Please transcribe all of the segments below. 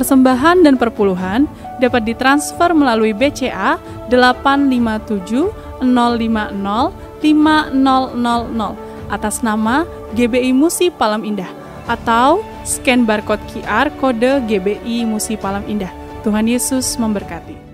Persembahan dan perpuluhan dapat ditransfer melalui BCA 857 050 5000 atas nama GBI Musi Palam Indah atau scan barcode QR kode GBI Musi Palam Indah. Tuhan Yesus memberkati.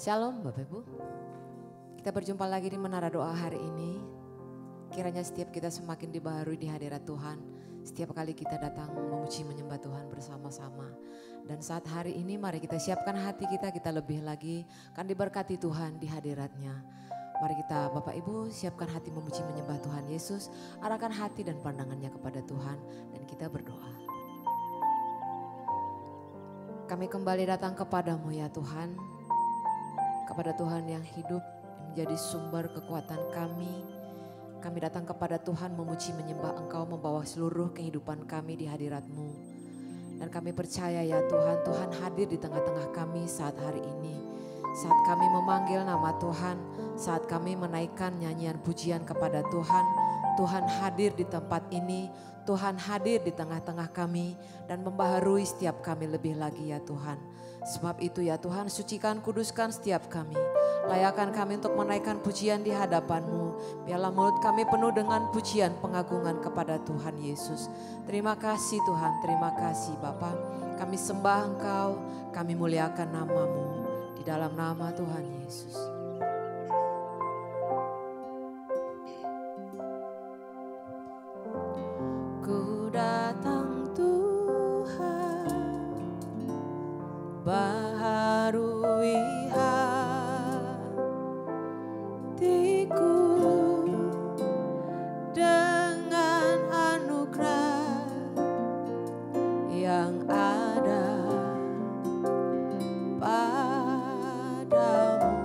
Shalom Bapak Ibu, kita berjumpa lagi di Menara Doa hari ini. Kiranya setiap kita semakin dibaharui di hadirat Tuhan. Setiap kali kita datang memuji menyembah Tuhan bersama-sama. Dan saat hari ini mari kita siapkan hati kita lebih lagi akan diberkati Tuhan di hadiratnya. Mari kita Bapak Ibu siapkan hati memuji menyembah Tuhan Yesus. Arahkan hati dan pandangannya kepada Tuhan dan kita berdoa. Kami kembali datang kepadamu ya Tuhan. Kepada Tuhan yang hidup, yang menjadi sumber kekuatan kami. Kami datang kepada Tuhan memuji menyembah Engkau, membawa seluruh kehidupan kami di hadirat-Mu. Dan kami percaya ya Tuhan, Tuhan hadir di tengah-tengah kami saat hari ini. Saat kami memanggil nama Tuhan, saat kami menaikkan nyanyian pujian kepada Tuhan, Tuhan hadir di tempat ini, Tuhan hadir di tengah-tengah kami dan membaharui setiap kami lebih lagi ya Tuhan. Sebab itu ya Tuhan, sucikan, kuduskan setiap kami. Layakan kami untuk menaikkan pujian di hadapan-Mu. Biarlah mulut kami penuh dengan pujian pengagungan kepada Tuhan Yesus. Terima kasih Tuhan, terima kasih Bapa. Kami sembah Engkau, kami muliakan nama-Mu. Di dalam nama Tuhan Yesus. Ku datang Tuhan, baharui hatiku dengan anugerah yang ada padamu.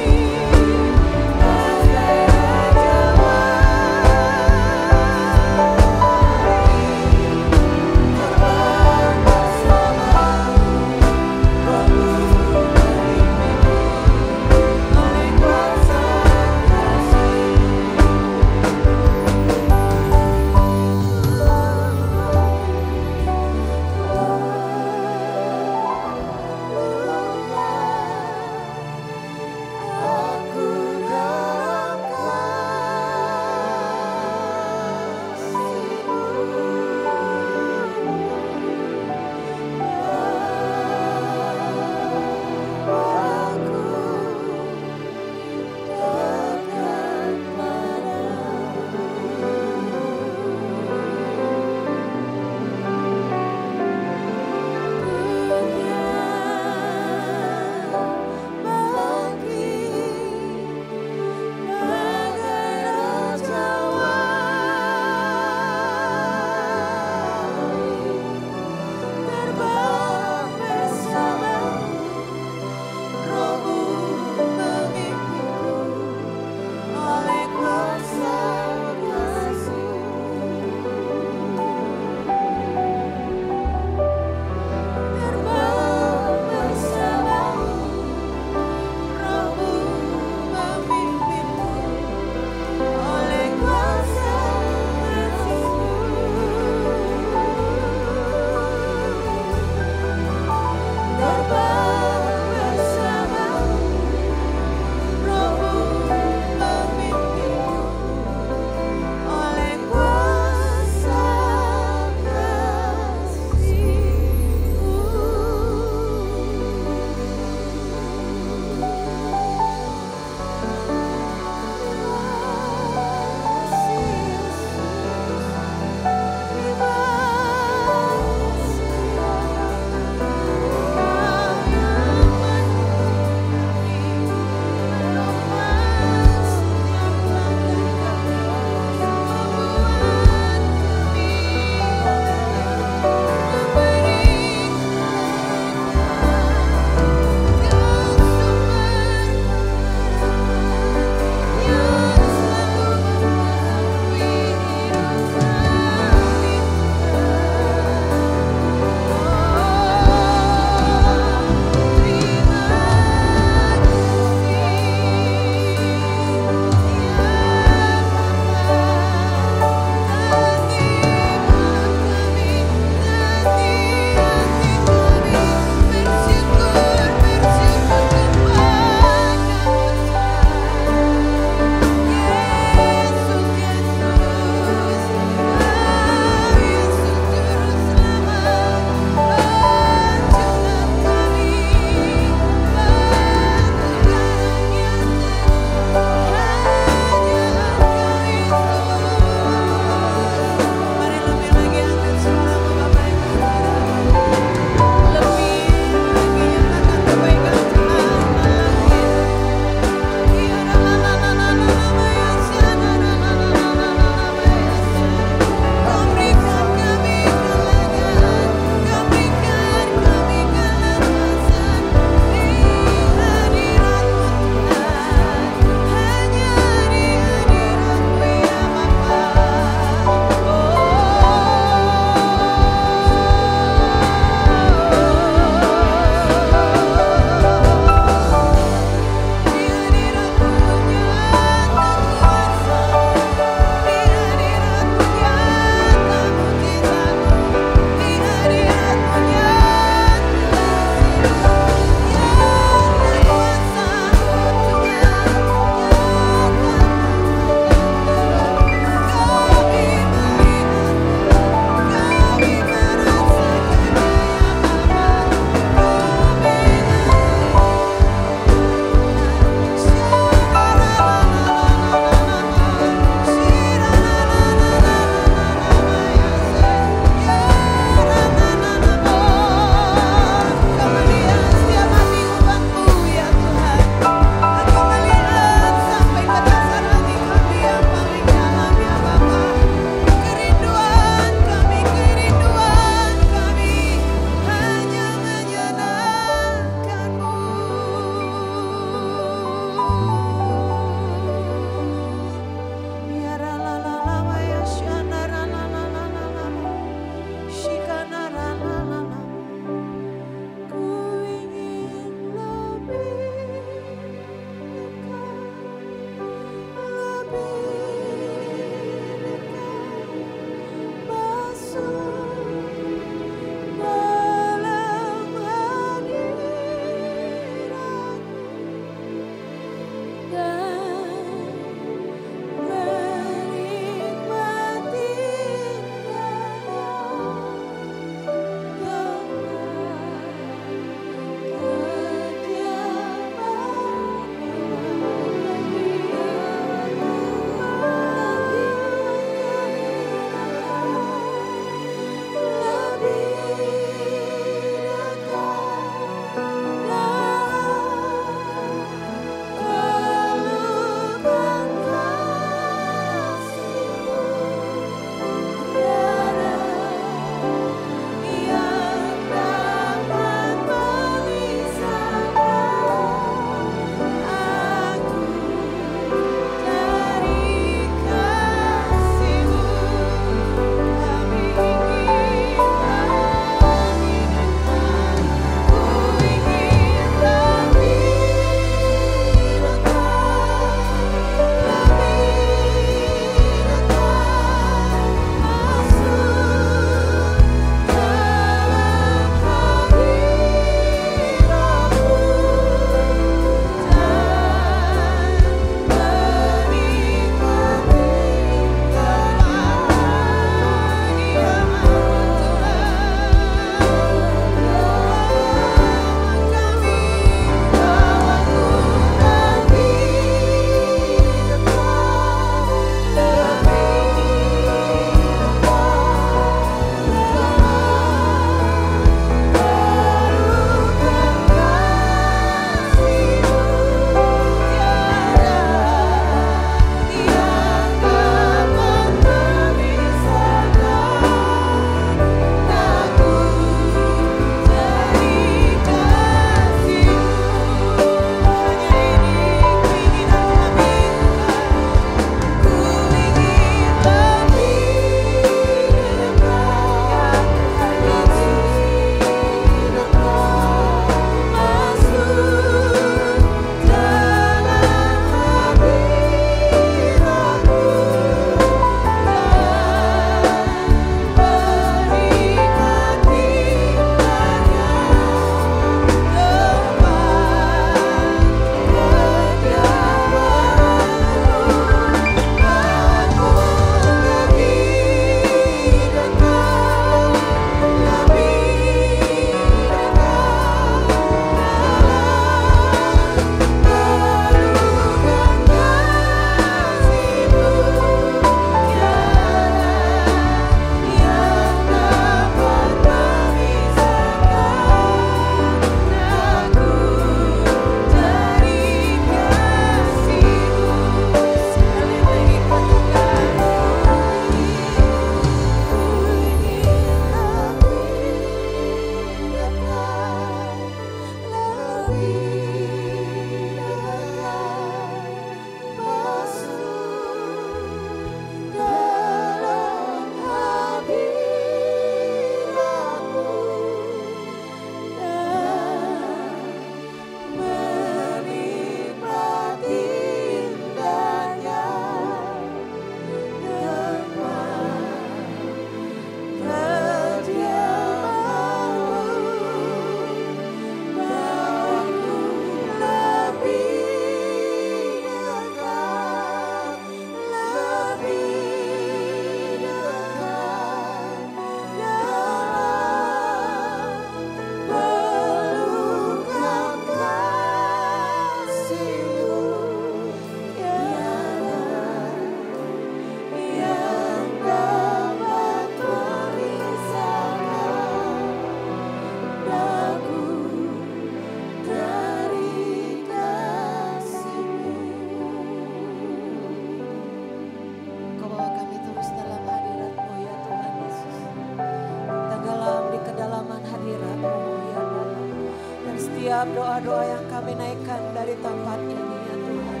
doa-doa yang kami naikkan dari tempat ini ya Tuhan.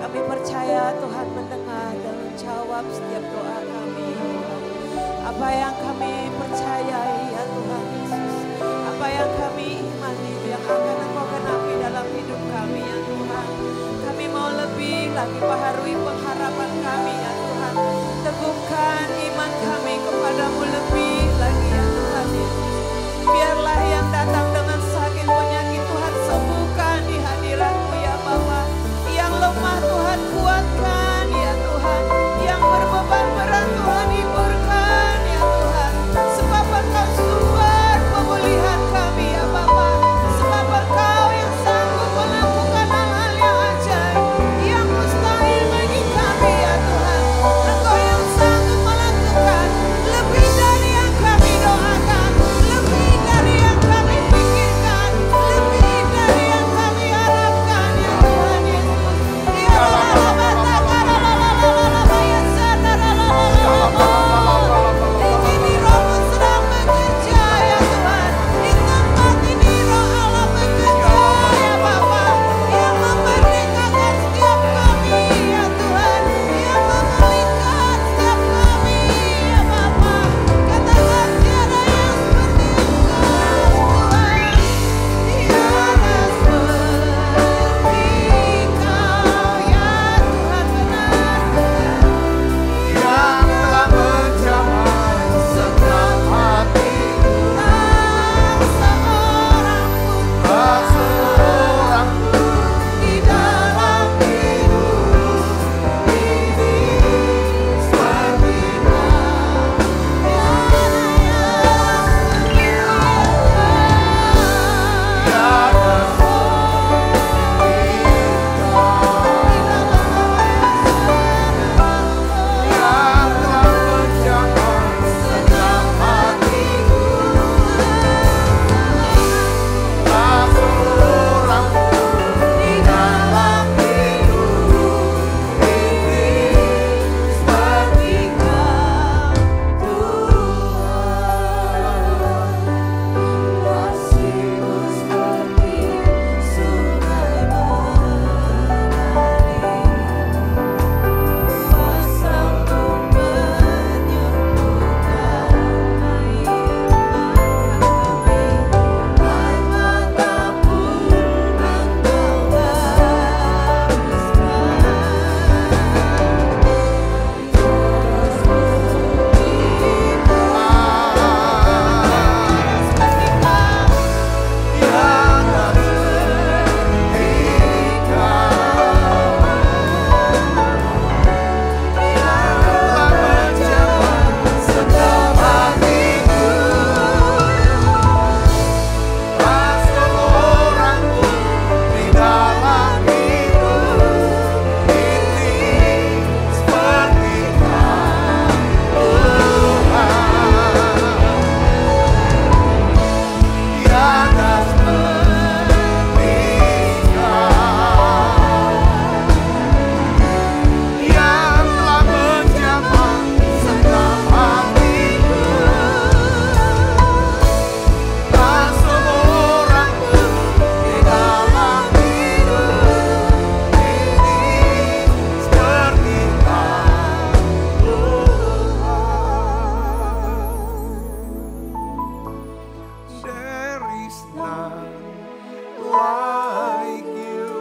Kami percaya Tuhan mendengar dan menjawab setiap doa kami ya Tuhan. Apa yang kami percayai ya Tuhan Yesus, apa yang kami imani yang akan Engkau genapi dalam hidup kami ya Tuhan. Kami mau lebih lagi baharui pengharapan kami ya Tuhan. Teguhkan iman kami kepadamu lebih lagi ya Tuhan Yesus. Biarlah yang datang dengan sakit penyakit Tuhan sembuhkan di hadirat-Mu ya Bapa. Yang lemah Tuhan kuatkan ya Tuhan. Yang berbeban berat Tuhan hiburkan ya Tuhan. Sebab Engkau sumber pemulihan kami ya Bapa. Sebab Engkau yang sanggup melakukan hal-hal yang ajaib, yang mustahil bagi kami ya Tuhan. Engkau yang sanggup melakukan lebih dari yang kami doakan, lebih dari yang kami pikirkan, lebih dari yang kami harapkan ya Tuhan Yesus. Ya ini Roh-Mu sedang bekerja ya Tuhan. Di tempat ini Roh Allah bekerja ya Bapa. Yang memerdekakan setiap kami ya Tuhan. Yang memulihkan setiap kami ya Bapa. Katakan tiada yang seperti Engkau Tuhan. Tiada seperti Engkau ya Tuhan benar. Yang telah menjamah segenap hatiku, Tak seorang pun di dalam hidup ini seperti yang telah menjamah segenap hatiku, tak seorang pun di dalam hidup ini seperti Kau Tuhan. Kasih-Mu seperti sungai mengalir, kuasa-Mu menyembuhkan air mata pun Engkau There is none like you.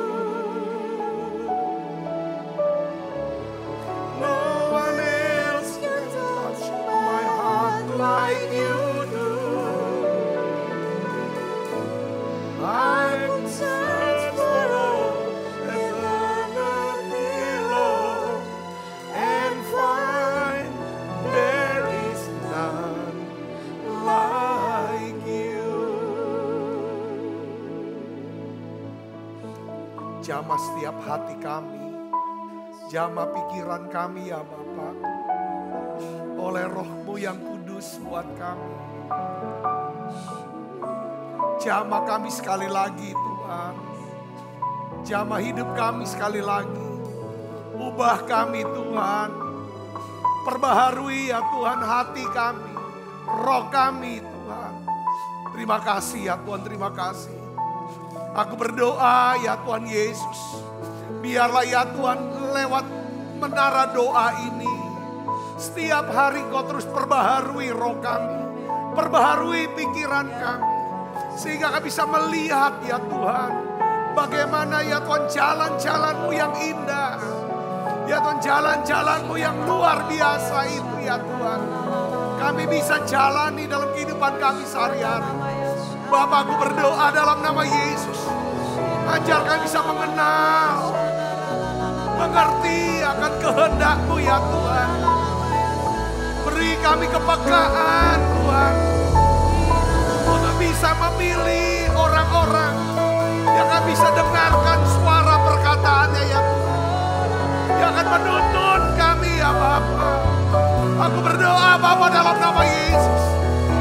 No one else can touch my heart like you do. I could search for all eternity, Lord, and find there is none like you. Jamah setiap hati kami, jamah pikiran kami ya Bapa, oleh Roh-Mu yang kudus buat kami. Jamah kami sekali lagi Tuhan, jamah hidup kami sekali lagi, ubah kami Tuhan, perbaharui ya Tuhan hati kami, roh kami Tuhan. Terima kasih ya Tuhan, terima kasih. Aku berdoa ya Tuhan Yesus, biarlah ya Tuhan lewat menara doa ini, setiap hari Kau terus perbaharui roh kami, perbaharui pikiran kami, sehingga kami bisa melihat ya Tuhan, bagaimana ya Tuhan jalan-jalan-Mu yang indah, ya Tuhan jalan-jalan-Mu yang luar biasa itu ya Tuhan. Kami bisa jalani dalam kehidupan kami sehari-hari. Bapa, aku berdoa dalam nama Yesus, ajar kami bisa mengenal, mengerti akan kehendak-Mu ya Tuhan. Beri kami kepekaan Tuhan, untuk bisa memilih orang-orang yang kami bisa dengarkan suara perkataannya ya Tuhan, yang akan menuntun kami ya Bapa. Aku berdoa Bapa dalam nama Yesus,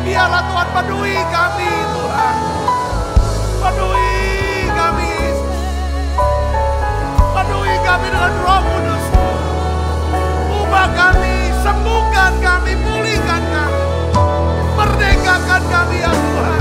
biarlah Tuhan penuhi kami Tuhan, penuhi kami Yesus, penuhi kami dengan Roh Kudus. Ubah kami, sembuhkan kami, pulihkan kami, merdekakan kami ya Tuhan.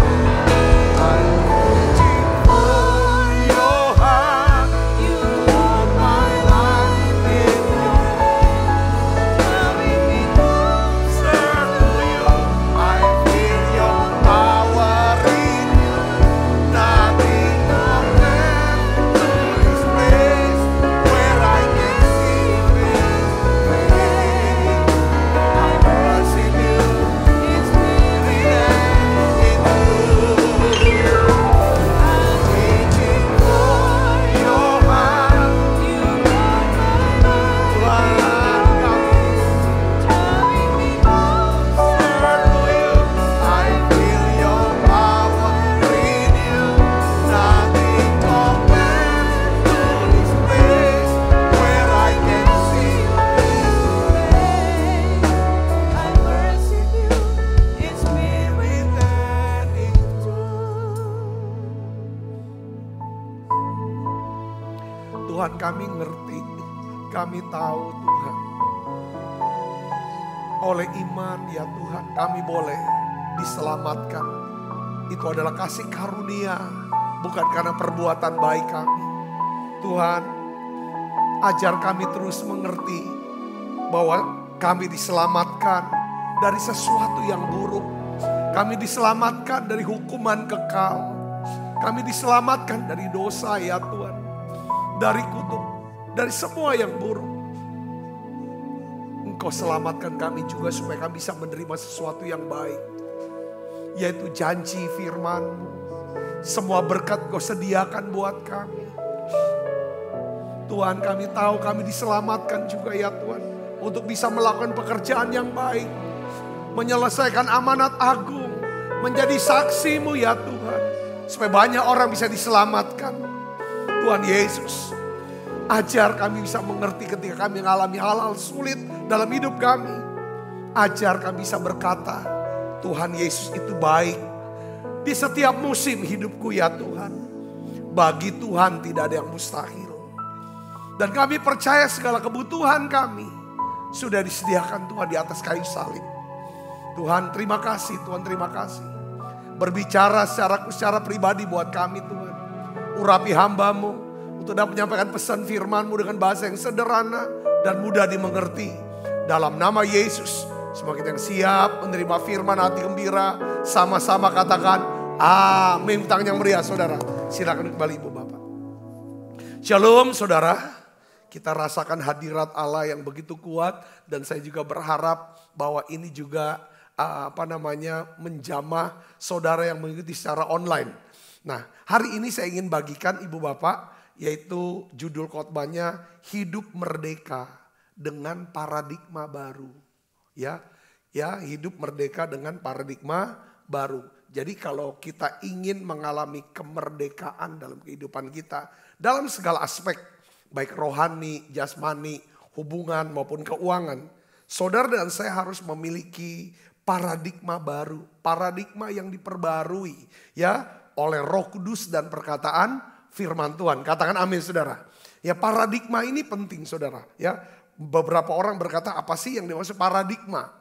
Tuhan, kami ngerti, kami tahu Tuhan, oleh iman ya Tuhan kami boleh diselamatkan. Itu adalah kasih karunia, bukan karena perbuatan baik kami. Tuhan, ajar kami terus mengerti bahwa kami diselamatkan dari sesuatu yang buruk. Kami diselamatkan dari hukuman kekal. Kami diselamatkan dari dosa ya Tuhan, dari kutuk, dari semua yang buruk. Engkau selamatkan kami juga supaya kami bisa menerima sesuatu yang baik, yaitu janji firman-Mu. Semua berkat Kau sediakan buat kami. Tuhan, kami tahu kami diselamatkan juga ya Tuhan, untuk bisa melakukan pekerjaan yang baik, menyelesaikan amanat agung, menjadi saksi-Mu ya Tuhan, supaya banyak orang bisa diselamatkan. Tuhan Yesus, ajar kami bisa mengerti ketika kami mengalami hal-hal sulit dalam hidup kami. Ajar kami bisa berkata, Tuhan Yesus itu baik. Di setiap musim hidupku ya Tuhan, bagi Tuhan tidak ada yang mustahil. Dan kami percaya segala kebutuhan kami sudah disediakan Tuhan di atas kayu salib. Tuhan terima kasih, Tuhan terima kasih. Berbicara secara pribadi buat kami Tuhan. Urapi hamba-Mu untuk dapat menyampaikan pesan firman-Mu dengan bahasa yang sederhana dan mudah dimengerti. Dalam nama Yesus, semua kita yang siap menerima firman hati gembira, sama-sama katakan amin. Tangan yang meriah saudara, silakan kembali Ibu Bapak. Shalom saudara, kita rasakan hadirat Allah yang begitu kuat. Dan saya juga berharap bahwa ini juga menjamah saudara yang mengikuti secara online. Nah, hari ini saya ingin bagikan Ibu Bapak, yaitu judul khotbahnya Hidup Merdeka dengan Paradigma Baru. Ya, hidup merdeka dengan paradigma baru. Jadi kalau kita ingin mengalami kemerdekaan dalam kehidupan kita, dalam segala aspek, baik rohani, jasmani, hubungan maupun keuangan, saudara dan saya harus memiliki paradigma baru, paradigma yang diperbarui ya oleh Roh Kudus dan perkataan firman Tuhan. Katakan amin saudara. Ya, paradigma ini penting saudara. Ya, beberapa orang berkata apa sih yang dimaksud paradigma?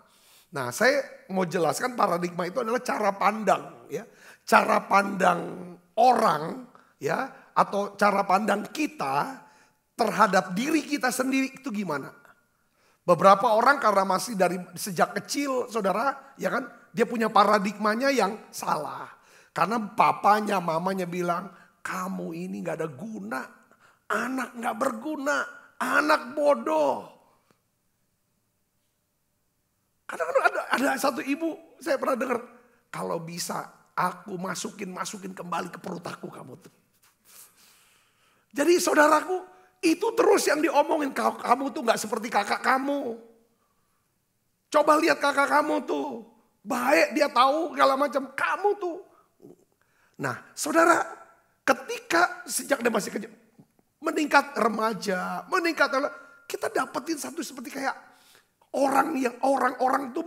Nah, saya mau jelaskan paradigma itu adalah cara pandang ya. Cara pandang orang ya, atau cara pandang kita terhadap diri kita sendiri itu gimana? Beberapa orang karena masih dari sejak kecil, saudara, ya kan, dia punya paradigmanya yang salah. Karena papanya, mamanya bilang, kamu ini gak ada guna, anak gak berguna, anak bodoh. Kadang-kadang ada satu ibu, saya pernah dengar, kalau bisa aku masukin kembali ke perut aku kamu tuh. Jadi saudaraku, itu terus yang diomongin, kamu tuh gak seperti kakak kamu. Coba lihat kakak kamu tuh, baik dia tahu segala macam, kamu tuh. Nah saudara, ketika sejak dia masih kecil, meningkat remaja, kita dapetin satu seperti kayak orang-orang itu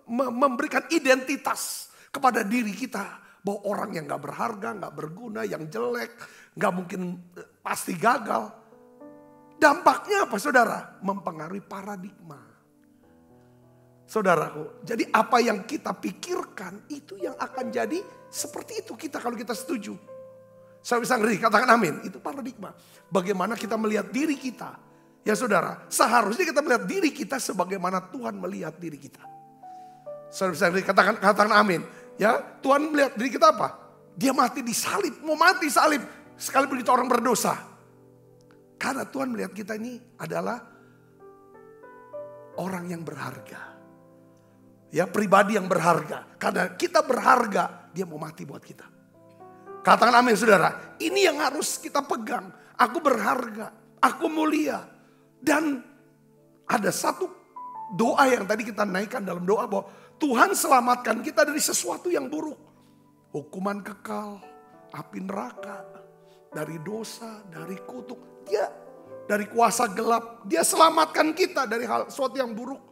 memberikan identitas kepada diri kita. Bahwa orang yang gak berharga, gak berguna, yang jelek, gak mungkin pasti gagal. Dampaknya apa saudara? Mempengaruhi paradigma. Saudaraku, jadi apa yang kita pikirkan itu yang akan jadi seperti itu kita kalau kita setuju. Saya bisa ngeri, katakan amin. Itu paradigma. Bagaimana kita melihat diri kita. Ya saudara, seharusnya kita melihat diri kita sebagaimana Tuhan melihat diri kita. Saudara bisa ngeri, katakan amin. Ya, Tuhan melihat diri kita apa? Dia mati di salib, mau mati salib. Sekalipun kita orang berdosa. Karena Tuhan melihat kita ini adalah orang yang berharga. Ya, pribadi yang berharga. Karena kita berharga, dia mau mati buat kita. Katakan amin saudara. Ini yang harus kita pegang. Aku berharga, aku mulia. Dan ada satu doa yang tadi kita naikkan dalam doa bahwa Tuhan selamatkan kita dari sesuatu yang buruk. Hukuman kekal, api neraka, dari dosa, dari kutuk. Dia dari kuasa gelap, dia selamatkan kita dari hal sesuatu yang buruk.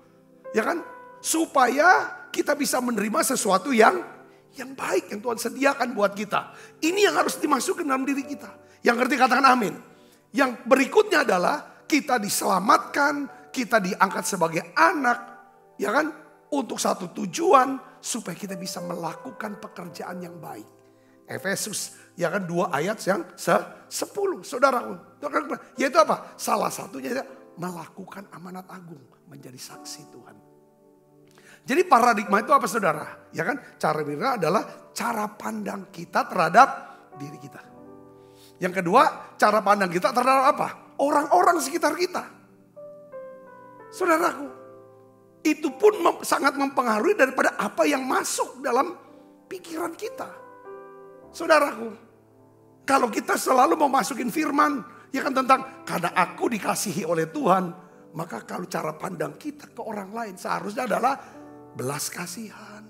Ya kan? Supaya kita bisa menerima sesuatu yang baik yang Tuhan sediakan buat kita. Ini yang harus dimasukkan dalam diri kita. Yang ngerti katakan amin. Yang berikutnya adalah kita diselamatkan, kita diangkat sebagai anak, ya kan? Untuk satu tujuan supaya kita bisa melakukan pekerjaan yang baik. Efesus, ya kan 2 ayat yang 10, saudara. Yaitu apa? Salah satunya melakukan amanat agung, menjadi saksi Tuhan. Jadi paradigma itu apa saudara? Ya kan? Cara berpikir adalah cara pandang kita terhadap diri kita. Yang kedua, cara pandang kita terhadap apa? Orang-orang sekitar kita. Saudaraku, itu pun sangat mempengaruhi daripada apa yang masuk dalam pikiran kita. Saudaraku, kalau kita selalu mau masukin firman, ya kan tentang karena aku dikasihi oleh Tuhan, maka kalau cara pandang kita ke orang lain seharusnya adalah belas kasihan,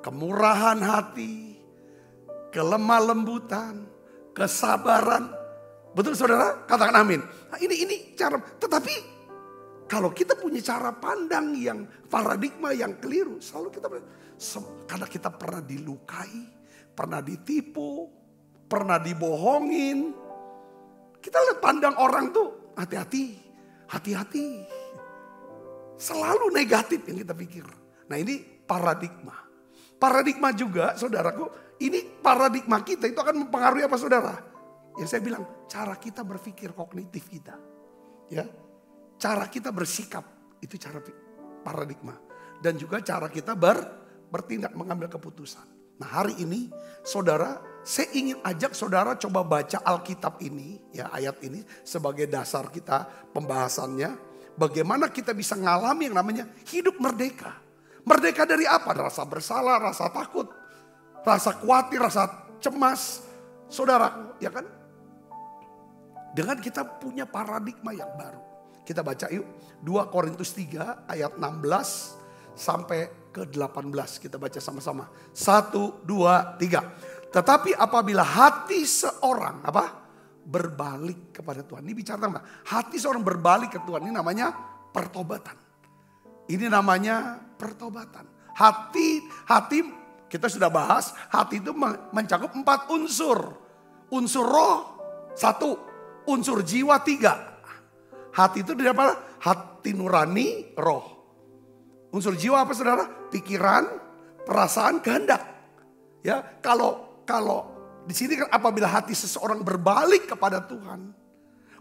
kemurahan hati, kelemah lembutan, kesabaran. Betul saudara? Katakan amin. Nah, ini cara. Tetapi kalau kita punya cara pandang yang paradigma yang keliru, selalu kita karena kita pernah dilukai, pernah ditipu, pernah dibohongin. Kita lihat pandang orang tuh hati-hati. Selalu negatif yang kita pikir. Nah ini paradigma. Paradigma juga saudaraku, ini paradigma kita itu akan mempengaruhi apa saudara? Yang saya bilang cara kita berpikir kognitif kita. Ya, cara kita bersikap itu cara paradigma. Dan juga cara kita bertindak mengambil keputusan. Nah hari ini saudara, saya ingin ajak saudara coba baca Alkitab ini, ya ayat ini sebagai dasar kita pembahasannya. Bagaimana kita bisa ngalami yang namanya hidup merdeka. Merdeka dari apa? Rasa bersalah, rasa takut, rasa khawatir, rasa cemas. Saudara, ya kan? Dengan kita punya paradigma yang baru. Kita baca yuk 2 Korintus 3 ayat 16 sampai ke 18. Kita baca sama-sama. 1, 2, 3. Tetapi apabila hati seorang berbalik kepada Tuhan. Ini bicara tentang hati seorang berbalik ke Tuhan. Ini namanya pertobatan. Ini namanya pertobatan. Hati kita sudah bahas. Hati itu mencakup 4 unsur. Unsur roh 1. Unsur jiwa 3. Hati itu dari apa? Hati nurani, roh. Unsur jiwa apa saudara? Pikiran, perasaan, kehendak. Ya, kalau Di sini kan apabila hati seseorang berbalik kepada Tuhan,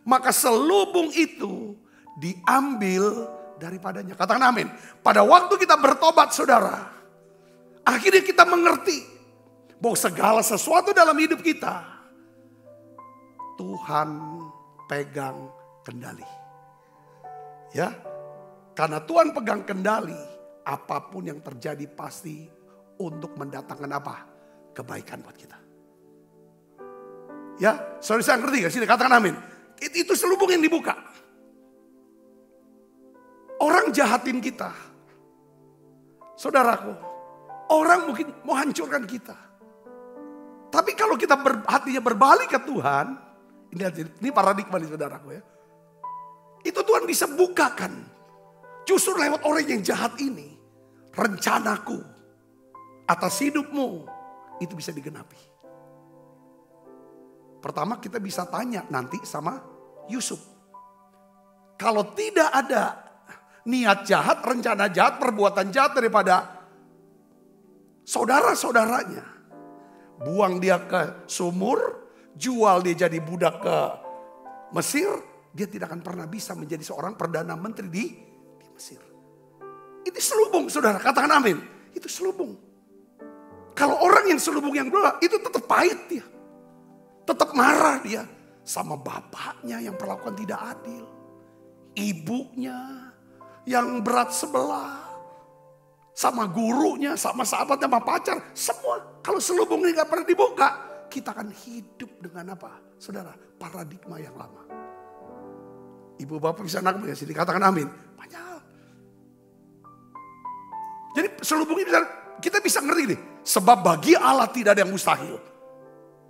maka selubung itu diambil daripadanya. Katakan amin. Pada waktu kita bertobat saudara, akhirnya kita mengerti bahwa segala sesuatu dalam hidup kita, Tuhan pegang kendali. Ya, karena Tuhan pegang kendali, apapun yang terjadi pasti untuk mendatangkan apa? Kebaikan buat kita. Ya, saudara ngerti gak? Sini katakan amin. Itu selubung yang dibuka. Orang jahatin kita. Saudaraku, orang mungkin mau hancurkan kita. Tapi kalau kita hatinya berbalik ke Tuhan, ini paradigma nih saudaraku ya. Itu Tuhan bisa bukakan. Justru lewat orang yang jahat ini, rencanaku atas hidupmu itu bisa digenapi. Pertama kita bisa tanya nanti sama Yusuf. Kalau tidak ada niat jahat, rencana jahat, perbuatan jahat daripada saudara-saudaranya, buang dia ke sumur, jual dia jadi budak ke Mesir, dia tidak akan pernah bisa menjadi seorang perdana menteri di Mesir. Ini selubung saudara, katakan amin. Itu selubung. Kalau orang yang selubung yang dua, itu tetap pahit dia. Tetap marah dia sama bapaknya yang perlakuan tidak adil. Ibunya yang berat sebelah. Sama gurunya, sama sahabatnya, sama pacar. Semua. Kalau selubung ini gak pernah dibuka, kita akan hidup dengan apa? Saudara, paradigma yang lama. Ibu bapak bisa nangkep ya sini, katakan amin. Banyak hal. Jadi selubung ini kita bisa ngerti nih. Sebab bagi Allah tidak ada yang mustahil.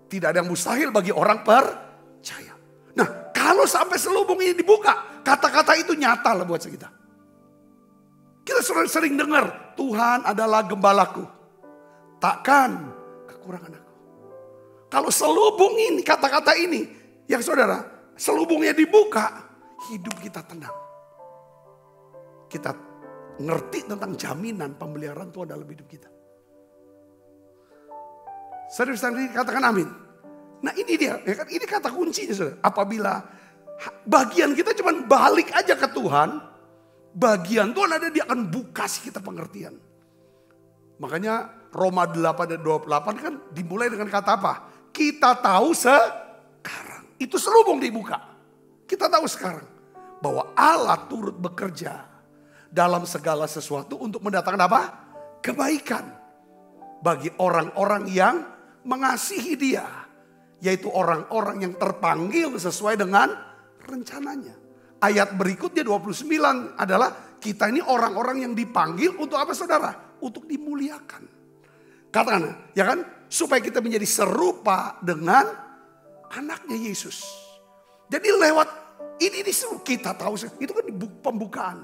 Tidak ada yang mustahil bagi orang percaya. Nah, kalau sampai selubung ini dibuka, kata-kata itu nyata lah buat kita. Kita sering dengar, Tuhan adalah gembalaku, takkan kekurangan aku. Kalau selubung ini, kata-kata ini, yang saudara, selubungnya dibuka, hidup kita tenang. Kita ngerti tentang jaminan pemeliharaan Tuhan dalam hidup kita. Saudara-saudara katakan amin. Nah ini dia, ya kan? Ini kata kuncinya saudara. Apabila bagian kita cuma balik aja ke Tuhan, bagian Tuhan ada, dia akan buka kita pengertian. Makanya Roma 8 dan 28 kan dimulai dengan kata apa? Kita tahu sekarang. Itu selubung dibuka. Kita tahu sekarang bahwa Allah turut bekerja dalam segala sesuatu untuk mendatangkan apa? Kebaikan bagi orang-orang yang mengasihi dia, yaitu orang-orang yang terpanggil sesuai dengan rencananya. Ayat berikutnya 29 adalah kita ini orang-orang yang dipanggil untuk apa saudara? Untuk dimuliakan. Katakan ya kan, supaya kita menjadi serupa dengan anaknya Yesus. Jadi lewat ini kita tahu itu kan pembukaan.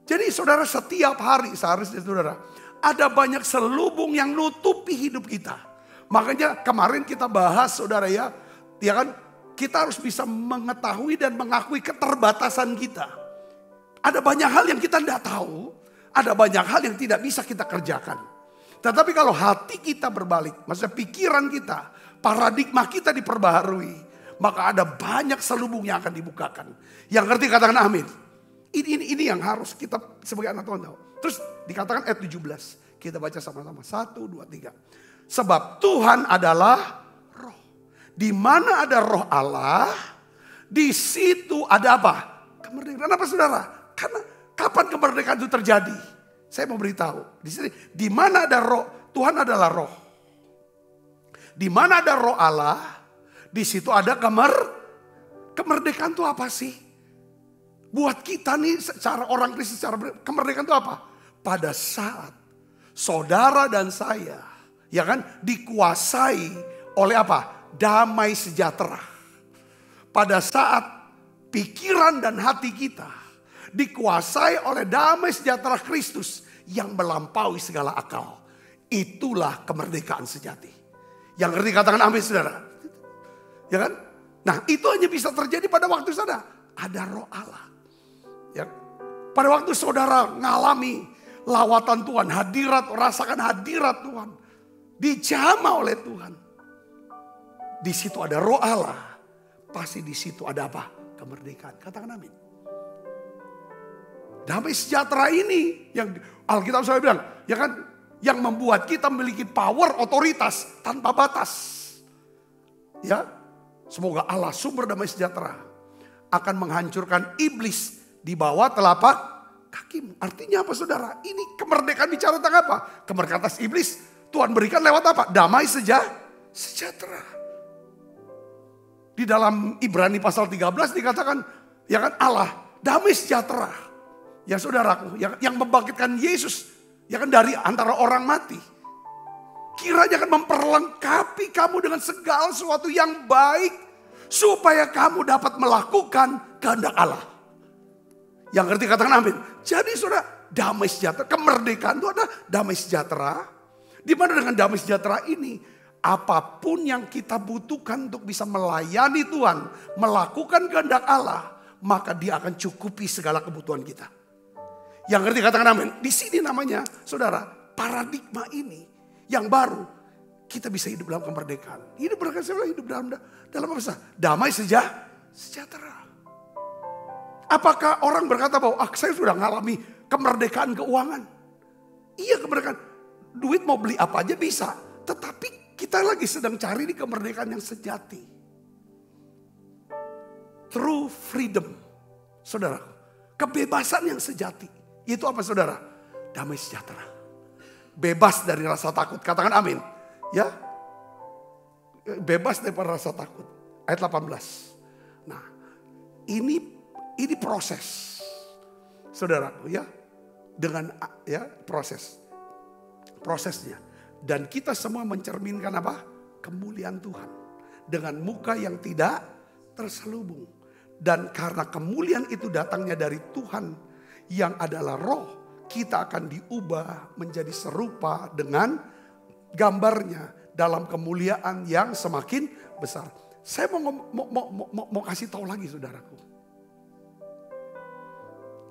Jadi saudara setiap hari seharusnya saudara ada banyak selubung yang nutupi hidup kita. Makanya kemarin kita bahas saudara ya kan kita harus bisa mengetahui dan mengakui keterbatasan kita. Ada banyak hal yang kita tidak tahu, ada banyak hal yang tidak bisa kita kerjakan. Tetapi kalau hati kita berbalik, maksudnya pikiran kita, paradigma kita diperbaharui, maka ada banyak selubung yang akan dibukakan. Yang ngerti katakan amin. Ini yang harus kita sebagai anak Tuhan tahu. Terus dikatakan ayat 17. Kita baca sama-sama. 1, 2, 3. Sebab Tuhan adalah roh. Di mana ada roh Allah, di situ ada apa? Kemerdekaan. Apa saudara? Karena kapan kemerdekaan itu terjadi? Saya mau beritahu. Di sini, di mana ada roh, Tuhan adalah roh. Di mana ada roh Allah, di situ ada kemerdekaan itu apa sih? Buat kita nih secara orang Kristen, secara kemerdekaan itu apa? Pada saat saudara dan saya, ya kan, dikuasai oleh apa? Damai sejahtera. Pada saat pikiran dan hati kita dikuasai oleh damai sejahtera Kristus yang melampaui segala akal. Itulah kemerdekaan sejati. Yang ngerti katakan amin saudara. Ya kan? Nah itu hanya bisa terjadi pada waktu saudara ada roh Allah. Ya. Pada waktu saudara ngalami lawatan Tuhan, hadirat, rasakan hadirat Tuhan. Dijamah oleh Tuhan. di situ ada roh Allah, pasti di situ ada apa? Kemerdekaan. Katakan amin. Damai sejahtera ini yang Alkitab saya bilang, ya kan, yang membuat kita memiliki power, otoritas tanpa batas. Ya, semoga Allah sumber damai sejahtera akan menghancurkan iblis di bawah telapak kakimu. Artinya apa saudara? Ini kemerdekaan bicara tentang apa? Kemerdekaan atas iblis Tuhan berikan lewat apa? Damai sejahtera. Di dalam Ibrani pasal 13 dikatakan, ya kan, Allah damai sejahtera. Ya saudaraku, yang membangkitkan Yesus, ya kan, dari antara orang mati. Kiranya akan memperlengkapi kamu dengan segala sesuatu yang baik, supaya kamu dapat melakukan kehendak Allah. Yang ngerti katakan amin. Jadi saudara, damai sejahtera, kemerdekaan itu adalah damai sejahtera. Di mana dengan damai sejahtera ini, apapun yang kita butuhkan untuk bisa melayani Tuhan, melakukan kehendak Allah, maka Dia akan cukupi segala kebutuhan kita. Yang ngerti katakan amin. Di sini namanya, saudara, paradigma ini yang baru, kita bisa hidup dalam kemerdekaan. Hidup dalam apa? Damai sejahtera. Apakah orang berkata bahwa saya sudah mengalami kemerdekaan keuangan? Iya, kemerdekaan. Duit mau beli apa aja bisa. Tetapi kita lagi sedang cari di kemerdekaan yang sejati. True freedom. Saudara, kebebasan yang sejati. Itu apa saudara? Damai sejahtera. Bebas dari rasa takut. Katakan amin. Ya. Bebas daripada rasa takut. Ayat 18. Nah, ini proses. Saudaraku ya. Dengan ya prosesnya. Dan kita semua mencerminkan apa? Kemuliaan Tuhan. Dengan muka yang tidak terselubung. Dan karena kemuliaan itu datangnya dari Tuhan yang adalah roh, kita akan diubah menjadi serupa dengan gambarnya dalam kemuliaan yang semakin besar. Saya mau kasih tahu lagi saudaraku.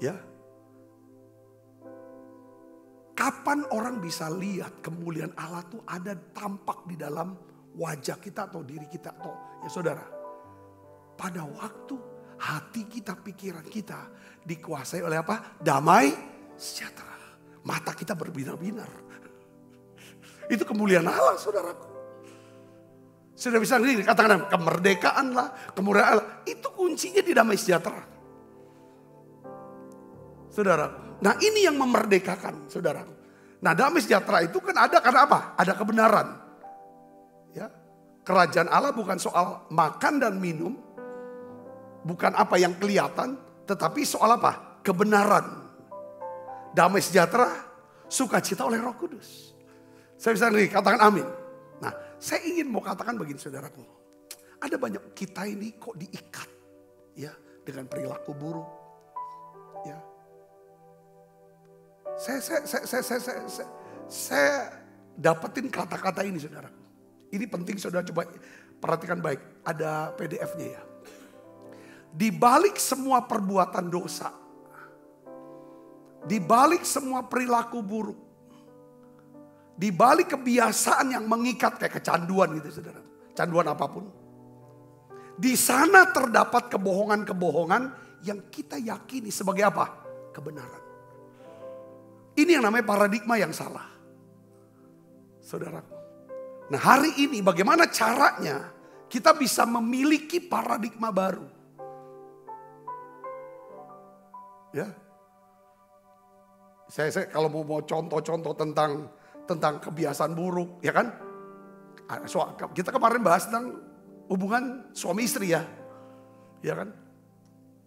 Ya. Kapan orang bisa lihat kemuliaan Allah tuh ada tampak di dalam wajah kita atau diri kita atau ya saudara. Pada waktu hati kita, pikiran kita dikuasai oleh apa? Damai sejahtera. Mata kita berbinar-binar. Itu kemuliaan Allah saudaraku. Sudah bisa sendiri katakan kemerdekaan lah, kemuliaan Allah. Itu kuncinya di damai sejahtera. Saudaraku. Nah ini yang memerdekakan saudaraku. Nah damai sejahtera itu kan ada karena apa? Ada kebenaran. Ya, kerajaan Allah bukan soal makan dan minum. Bukan apa yang kelihatan, tetapi soal apa? Kebenaran. Damai sejahtera, sukacita oleh Roh Kudus. Saya bisa nih katakan amin. Nah, saya ingin mau katakan begini saudaraku. Ada banyak kita ini kok diikat ya dengan perilaku buruk. Ya. Saya dapetin kata-kata ini saudaraku. Ini penting saudara coba perhatikan baik. Ada PDF-nya ya. Di balik semua perbuatan dosa, di balik semua perilaku buruk, di balik kebiasaan yang mengikat kayak kecanduan gitu saudara, canduan apapun. Di sana terdapat kebohongan-kebohongan yang kita yakini sebagai apa? Kebenaran. Ini yang namanya paradigma yang salah. Saudara. Nah hari ini bagaimana caranya kita bisa memiliki paradigma baru. Ya, saya kalau mau contoh-contoh tentang kebiasaan buruk, ya kan? Kita kemarin bahas tentang hubungan suami istri ya kan?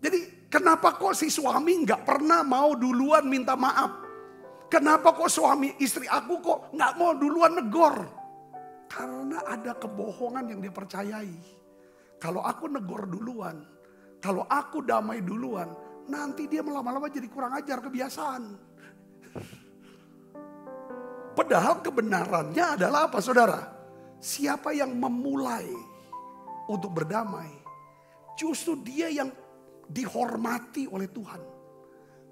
Jadi kenapa kok si suami nggak pernah mau duluan minta maaf? Kenapa kok suami istri aku kok nggak mau duluan negor? Karena ada kebohongan yang dia percayai. Kalau aku negor duluan, kalau aku damai duluan, nanti dia lama-lama jadi kurang ajar kebiasaan. Padahal kebenarannya adalah apa saudara? Siapa yang memulai untuk berdamai, justru dia yang dihormati oleh Tuhan.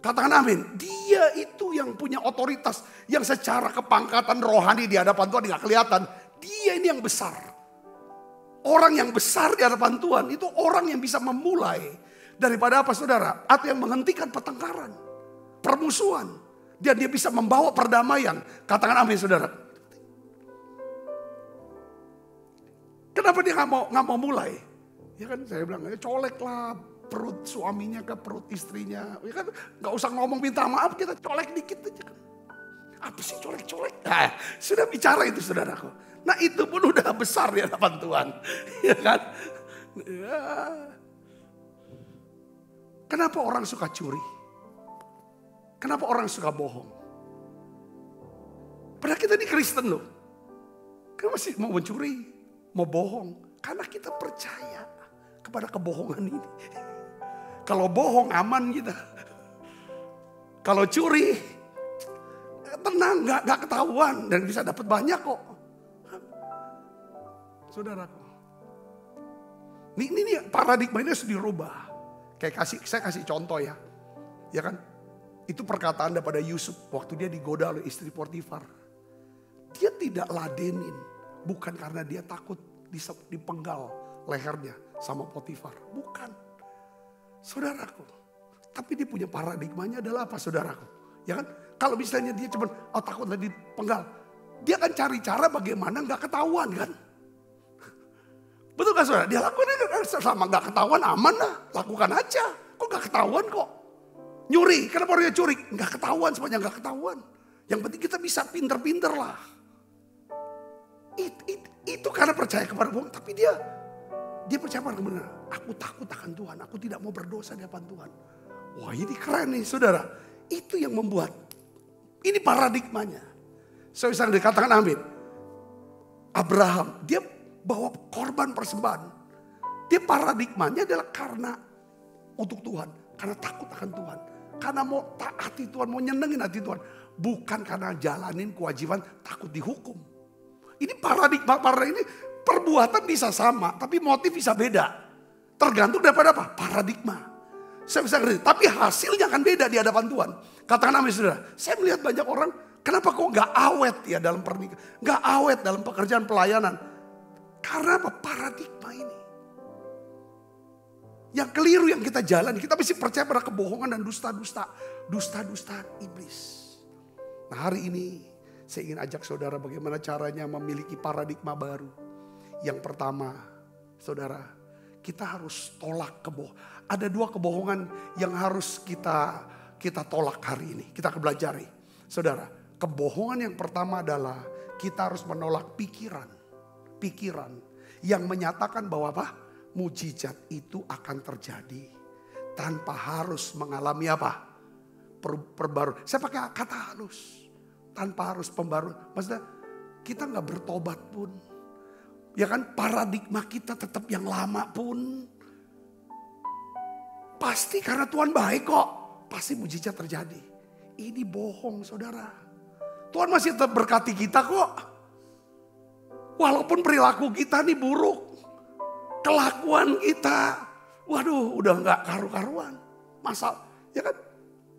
Katakan amin. Dia itu yang punya otoritas, yang secara kepangkatan rohani di hadapan Tuhan tidak kelihatan. Dia ini yang besar. Orang yang besar di hadapan Tuhan itu orang yang bisa memulai daripada apa saudara? Atau yang menghentikan pertengkaran, permusuhan. Dan dia bisa membawa perdamaian. Katakan amin saudara. Kenapa dia nggak mau mulai? Ya kan saya bilang, colek lah perut suaminya ke perut istrinya. Ya kan nggak usah ngomong minta maaf, kita colek dikit aja kan. Apa sih colek-colek? Nah, sudah bicara itu saudaraku. Nah itu pun udah besar di hadapan Tuhan. Ya kan? Ya. Kenapa orang suka curi? Kenapa orang suka bohong? Padahal kita ini Kristen loh. Kenapa sih mau mencuri? Mau bohong? Karena kita percaya kepada kebohongan ini. Kalau bohong aman kita. Kalau curi tenang, nggak ketahuan dan bisa dapat banyak kok. Saudaraku, ini paradigma ini harus dirubah. Saya kasih contoh ya, ya kan? Itu perkataan daripada Yusuf waktu dia digoda oleh istri Potifar. Dia tidak ladenin, bukan karena dia takut dipenggal lehernya sama Potifar, bukan. Saudaraku, tapi dia punya paradigmanya adalah apa saudaraku? Ya kan? Kalau misalnya dia cuma takutlah dipenggal, dia akan cari cara bagaimana nggak ketahuan kan? Betul kan saudara? Dia lakukan sama nggak ketahuan aman lah, lakukan aja. Kok nggak ketahuan kok? Nyuri, kenapa dia curi? Nggak ketahuan, semuanya nggak ketahuan. Yang penting kita bisa pinter-pinter lah. Itu karena percaya kepada Tuhan, tapi dia percaya pada kebenaran. Aku takut akan Tuhan, aku tidak mau berdosa di hadapan Tuhan. Wah ini keren nih saudara. Itu yang membuat, ini paradigmanya. Saya bisa dikatakan amin. Abraham, dia bawa korban persembahan. Dia paradigmanya adalah karena untuk Tuhan. Karena takut akan Tuhan. Karena mau taati Tuhan, mau nyenengin hati Tuhan. Bukan karena jalanin kewajiban takut dihukum. Ini paradigma ini perbuatan bisa sama, tapi motif bisa beda. Tergantung daripada apa? Paradigma. Saya bisa ngerti, tapi hasilnya akan beda di hadapan Tuhan. Katakan amin saudara. Saya melihat banyak orang, kenapa kok gak awet ya dalam pernikahan. Gak awet dalam pekerjaan pelayanan. Karena apa? Paradigma ini. Yang keliru yang kita jalani, kita mesti percaya pada kebohongan dan dusta-dusta. Dusta-dusta iblis. Nah hari ini saya ingin ajak saudara bagaimana caranya memiliki paradigma baru. Yang pertama, saudara, kita harus tolak kebohongan. Ada dua kebohongan yang harus kita tolak hari ini. Kita akan pelajari. Saudara, kebohongan yang pertama adalah kita harus menolak pikiran. Pikiran yang menyatakan bahwa apa? Mujizat itu akan terjadi tanpa harus mengalami apa? Perbaruan. Saya pakai kata halus. Tanpa harus pembaruan. Maksudnya kita nggak bertobat pun. Ya kan paradigma kita tetap yang lama pun. Pasti karena Tuhan baik kok. Pasti mujizat terjadi. Ini bohong saudara. Tuhan masih tetap berkati kita kok. Walaupun perilaku kita nih buruk. Kelakuan kita. Waduh udah gak karu-karuan. Masalah. Ya kan.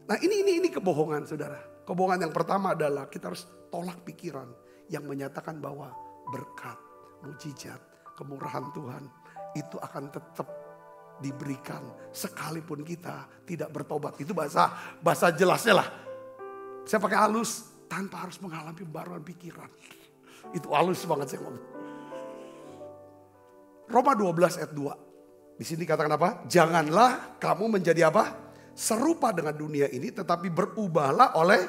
Nah ini kebohongan saudara. Kebohongan yang pertama adalah kita harus tolak pikiran. Yang menyatakan bahwa berkat, mujizat, kemurahan Tuhan. Itu akan tetap diberikan sekalipun kita tidak bertobat. Itu bahasa jelasnya lah. Saya pakai halus tanpa harus mengalami pembaruan pikiran. Itu halus banget saya ngomong. Roma 12 ayat 2. Di sini katakan apa? Janganlah kamu menjadi apa? Serupa dengan dunia ini, tetapi berubahlah oleh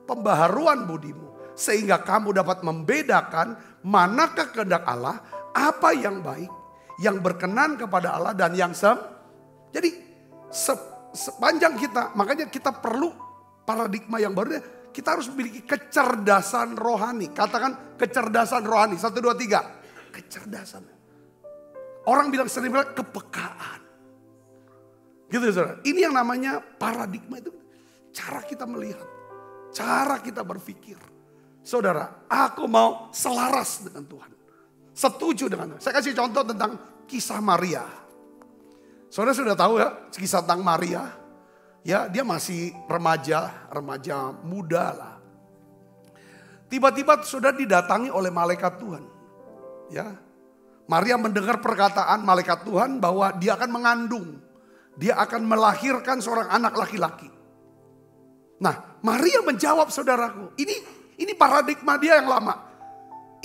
pembaharuan budimu. Sehingga kamu dapat membedakan manakah kehendak Allah, apa yang baik, yang berkenan kepada Allah dan yang Jadi sepanjang kita, makanya kita perlu paradigma yang baru. Kita harus memiliki kecerdasan rohani. Katakan kecerdasan rohani. 1, 2, 3. Kecerdasan. Orang bilang sering bilang kepekaan. Gitu saudara. Ini yang namanya paradigma itu. Cara kita melihat. Cara kita berpikir. Saudara, aku mau selaras dengan Tuhan. Setuju dengan Tuhan. Saya kasih contoh tentang kisah Maria. Saudara sudah tahu ya kisah tentang Maria. Ya, dia masih remaja muda lah. Tiba-tiba sudah didatangi oleh malaikat Tuhan. Ya. Maria mendengar perkataan malaikat Tuhan bahwa dia akan mengandung. Dia akan melahirkan seorang anak laki-laki. Nah, Maria menjawab, saudaraku, ini paradigma dia yang lama.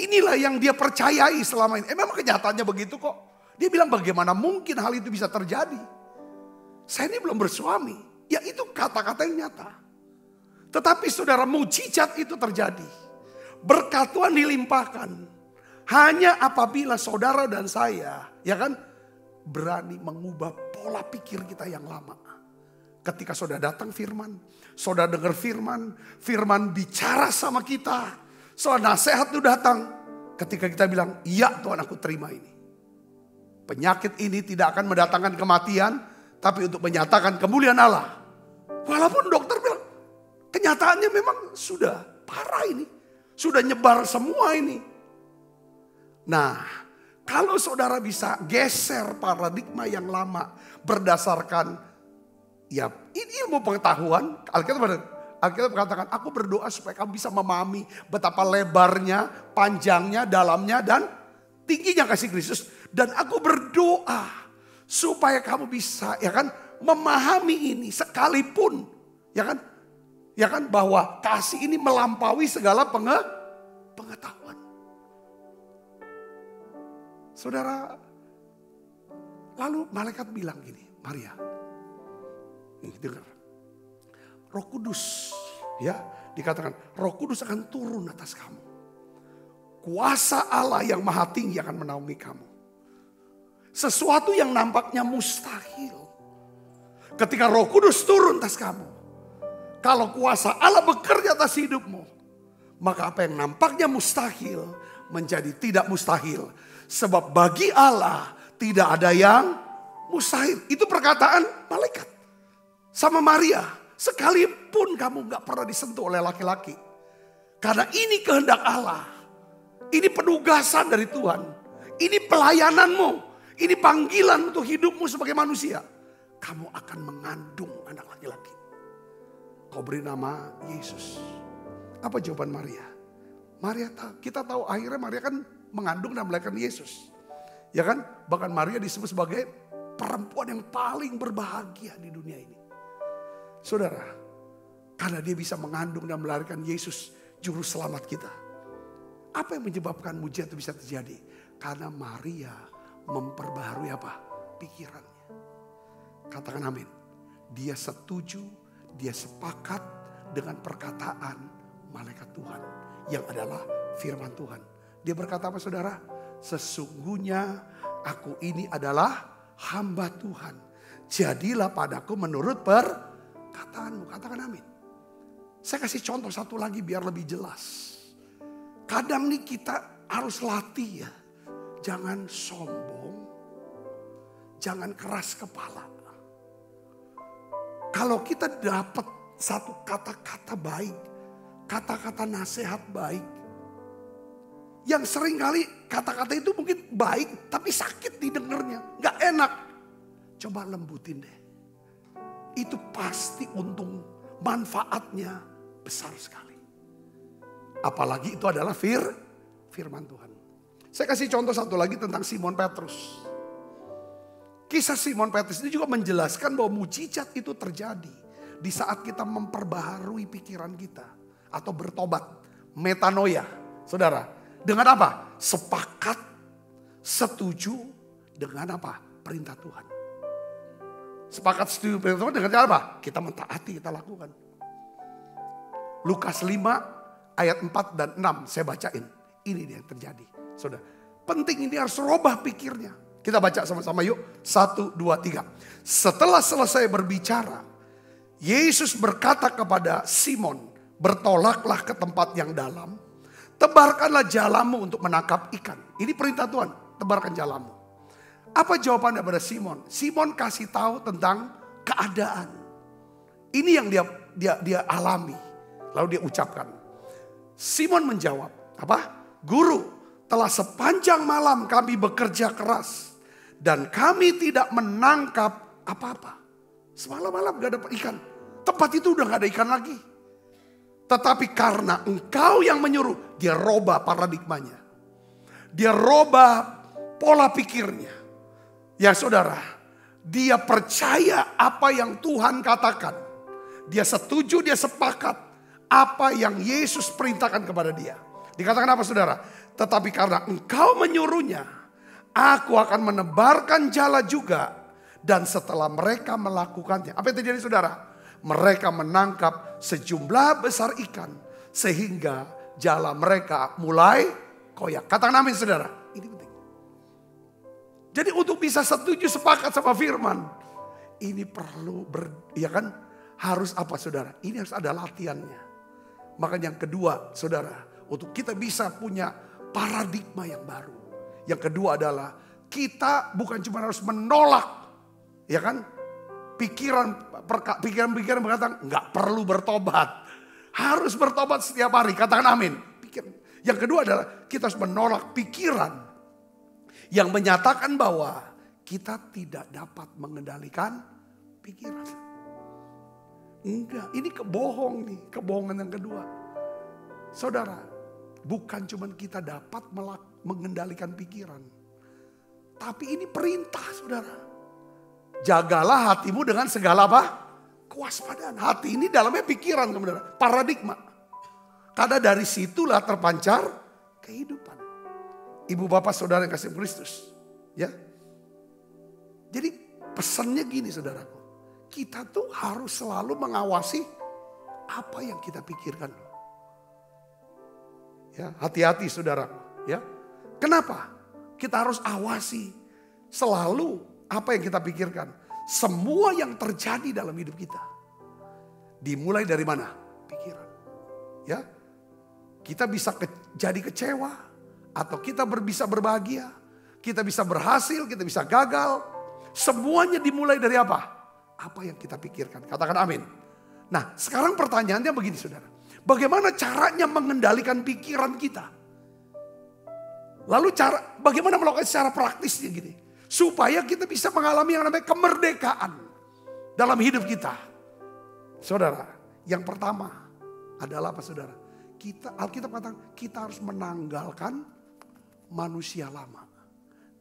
Inilah yang dia percayai selama ini. Memang kenyataannya begitu kok. Dia bilang, bagaimana mungkin hal itu bisa terjadi? Saya ini belum bersuami. Ya itu kata-kata yang nyata. Tetapi saudara, mujizat itu terjadi. Berkat Tuhan dilimpahkan. Hanya apabila saudara dan saya, ya kan, berani mengubah pola pikir kita yang lama. Ketika saudara datang firman, saudara dengar firman, firman bicara sama kita. Saudara nasihat itu datang. Ketika kita bilang, iya Tuhan aku terima ini. Penyakit ini tidak akan mendatangkan kematian, tapi untuk menyatakan kemuliaan Allah. Walaupun dokter bilang, kenyataannya memang sudah parah ini. Sudah nyebar semua ini. Nah, kalau saudara bisa geser paradigma yang lama berdasarkan ya ini ilmu pengetahuan, Alkitab mengatakan aku berdoa supaya kamu bisa memahami betapa lebarnya, panjangnya, dalamnya dan tingginya kasih Kristus, dan aku berdoa supaya kamu bisa ya kan memahami ini sekalipun ya kan bahwa kasih ini melampaui segala pengetahuan. Saudara, lalu malaikat bilang gini, Maria, nih dengar, Roh Kudus, ya dikatakan Roh Kudus akan turun atas kamu. Kuasa Allah yang maha tinggi akan menaungi kamu. Sesuatu yang nampaknya mustahil. Ketika Roh Kudus turun atas kamu, kalau kuasa Allah bekerja atas hidupmu, maka apa yang nampaknya mustahil menjadi tidak mustahil. Sebab bagi Allah tidak ada yang mustahil. Itu perkataan malaikat sama Maria. Sekalipun kamu gak pernah disentuh oleh laki-laki. Karena ini kehendak Allah. Ini penugasan dari Tuhan. Ini pelayananmu. Ini panggilan untuk hidupmu sebagai manusia. Kamu akan mengandung anak laki-laki. Kau beri nama Yesus. Apa jawaban Maria? Kita tahu akhirnya Maria kan mengandung dan melahirkan Yesus. Ya kan? Bahkan Maria disebut sebagai perempuan yang paling berbahagia di dunia ini. Saudara, karena dia bisa mengandung dan melahirkan Yesus, juru selamat kita. Apa yang menyebabkan mujizat itu bisa terjadi? Karena Maria memperbaharui apa? Pikirannya. Katakan amin. Dia setuju, dia sepakat dengan perkataan malaikat Tuhan yang adalah firman Tuhan. Dia berkata apa saudara? Sesungguhnya aku ini adalah hamba Tuhan. Jadilah padaku menurut perkataanmu. Katakan amin. Saya kasih contoh satu lagi biar lebih jelas. Kadang nih kita harus latih ya. Jangan sombong. Jangan keras kepala. Kalau kita dapat satu kata-kata baik. Kata-kata nasihat baik. Yang sering kali kata-kata itu mungkin baik tapi sakit didengarnya. Gak enak. Coba lembutin deh. Itu pasti untung manfaatnya besar sekali. Apalagi itu adalah firman Tuhan. Saya kasih contoh satu lagi tentang Simon Petrus. Kisah Simon Petrus ini juga menjelaskan bahwa mujizat itu terjadi di saat kita memperbaharui pikiran kita. Atau bertobat. Metanoia. Saudara. Dengan apa? Sepakat, setuju dengan apa? Perintah Tuhan. Sepakat setuju perintah Tuhan dengan apa? Kita mentaati, kita lakukan. Lukas 5 ayat 4 dan 6 saya bacain. Ini dia yang terjadi. Saudara, penting ini harus rubah pikirnya. Kita baca sama-sama yuk. 1, 2, 3. Setelah selesai berbicara, Yesus berkata kepada Simon, bertolaklah ke tempat yang dalam. Tebarkanlah jalamu untuk menangkap ikan. Ini perintah Tuhan. Tebarkan jalamu. Apa jawabannya pada Simon? Simon kasih tahu tentang keadaan. Ini yang dia alami. Lalu dia ucapkan. Simon menjawab. Apa? Guru, telah sepanjang malam kami bekerja keras. Dan kami tidak menangkap apa-apa. Semalam-malam gak dapat ikan. Tempat itu udah gak ada ikan lagi. Tetapi karena engkau yang menyuruh, dia robah paradigmanya. Dia robah pola pikirnya. Ya saudara, dia percaya apa yang Tuhan katakan. Dia setuju, dia sepakat apa yang Yesus perintahkan kepada dia. Dikatakan apa saudara? Tetapi karena engkau menyuruhnya, aku akan menebarkan jala juga. Dan setelah mereka melakukannya, apa yang terjadi saudara? Mereka menangkap sejumlah besar ikan. Sehingga jala mereka mulai koyak. Katakan amin saudara. Ini penting. Jadi untuk bisa setuju sepakat sama firman. Ini perlu harus apa saudara? Ini harus ada latihannya. Makanya yang kedua saudara. Untuk kita bisa punya paradigma yang baru. Yang kedua adalah kita bukan cuma harus menolak. Ya kan? Pikiran berkata nggak perlu bertobat. Harus bertobat setiap hari. Katakan amin. Yang kedua adalah kita harus menolak pikiran yang menyatakan bahwa kita tidak dapat mengendalikan pikiran. Enggak, ini kebohongan yang kedua. Saudara, bukan cuma kita dapat mengendalikan pikiran. Tapi ini perintah saudara. Jagalah hatimu dengan segala apa? Kewaspadaan. Hati ini dalamnya pikiran, saudara. Paradigma. Karena dari situlah terpancar kehidupan. Ibu bapak saudara yang kasih Kristus. Ya. Jadi pesannya gini saudaraku. Kita tuh harus selalu mengawasi apa yang kita pikirkan. Ya, hati-hati saudaraku. Ya. Kenapa? Kita harus awasi selalu apa yang kita pikirkan. Semua yang terjadi dalam hidup kita. Dimulai dari mana? Pikiran. Ya. Kita bisa jadi kecewa. Atau kita bisa berbahagia. Kita bisa berhasil, kita bisa gagal. Semuanya dimulai dari apa? Apa yang kita pikirkan. Katakan amin. Nah sekarang pertanyaannya begini saudara. Bagaimana caranya mengendalikan pikiran kita? Lalu bagaimana melakukan secara praktisnya gini? Supaya kita bisa mengalami yang namanya kemerdekaan dalam hidup kita. Saudara, yang pertama adalah apa saudara? Alkitab katakan kita harus menanggalkan manusia lama.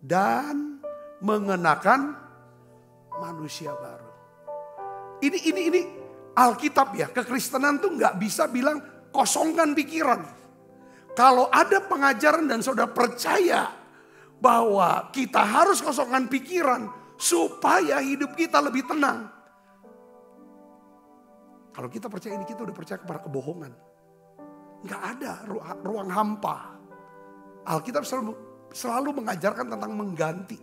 Dan mengenakan manusia baru. Ini Alkitab ya, kekristenan tuh gak bisa bilang kosongkan pikiran. Kalau ada pengajaran dan saudara percaya bahwa kita harus kosongkan pikiran supaya hidup kita lebih tenang. Kalau kita percaya ini, kita udah percaya kepada kebohongan. Nggak ada ruang hampa. Alkitab selalu mengajarkan tentang mengganti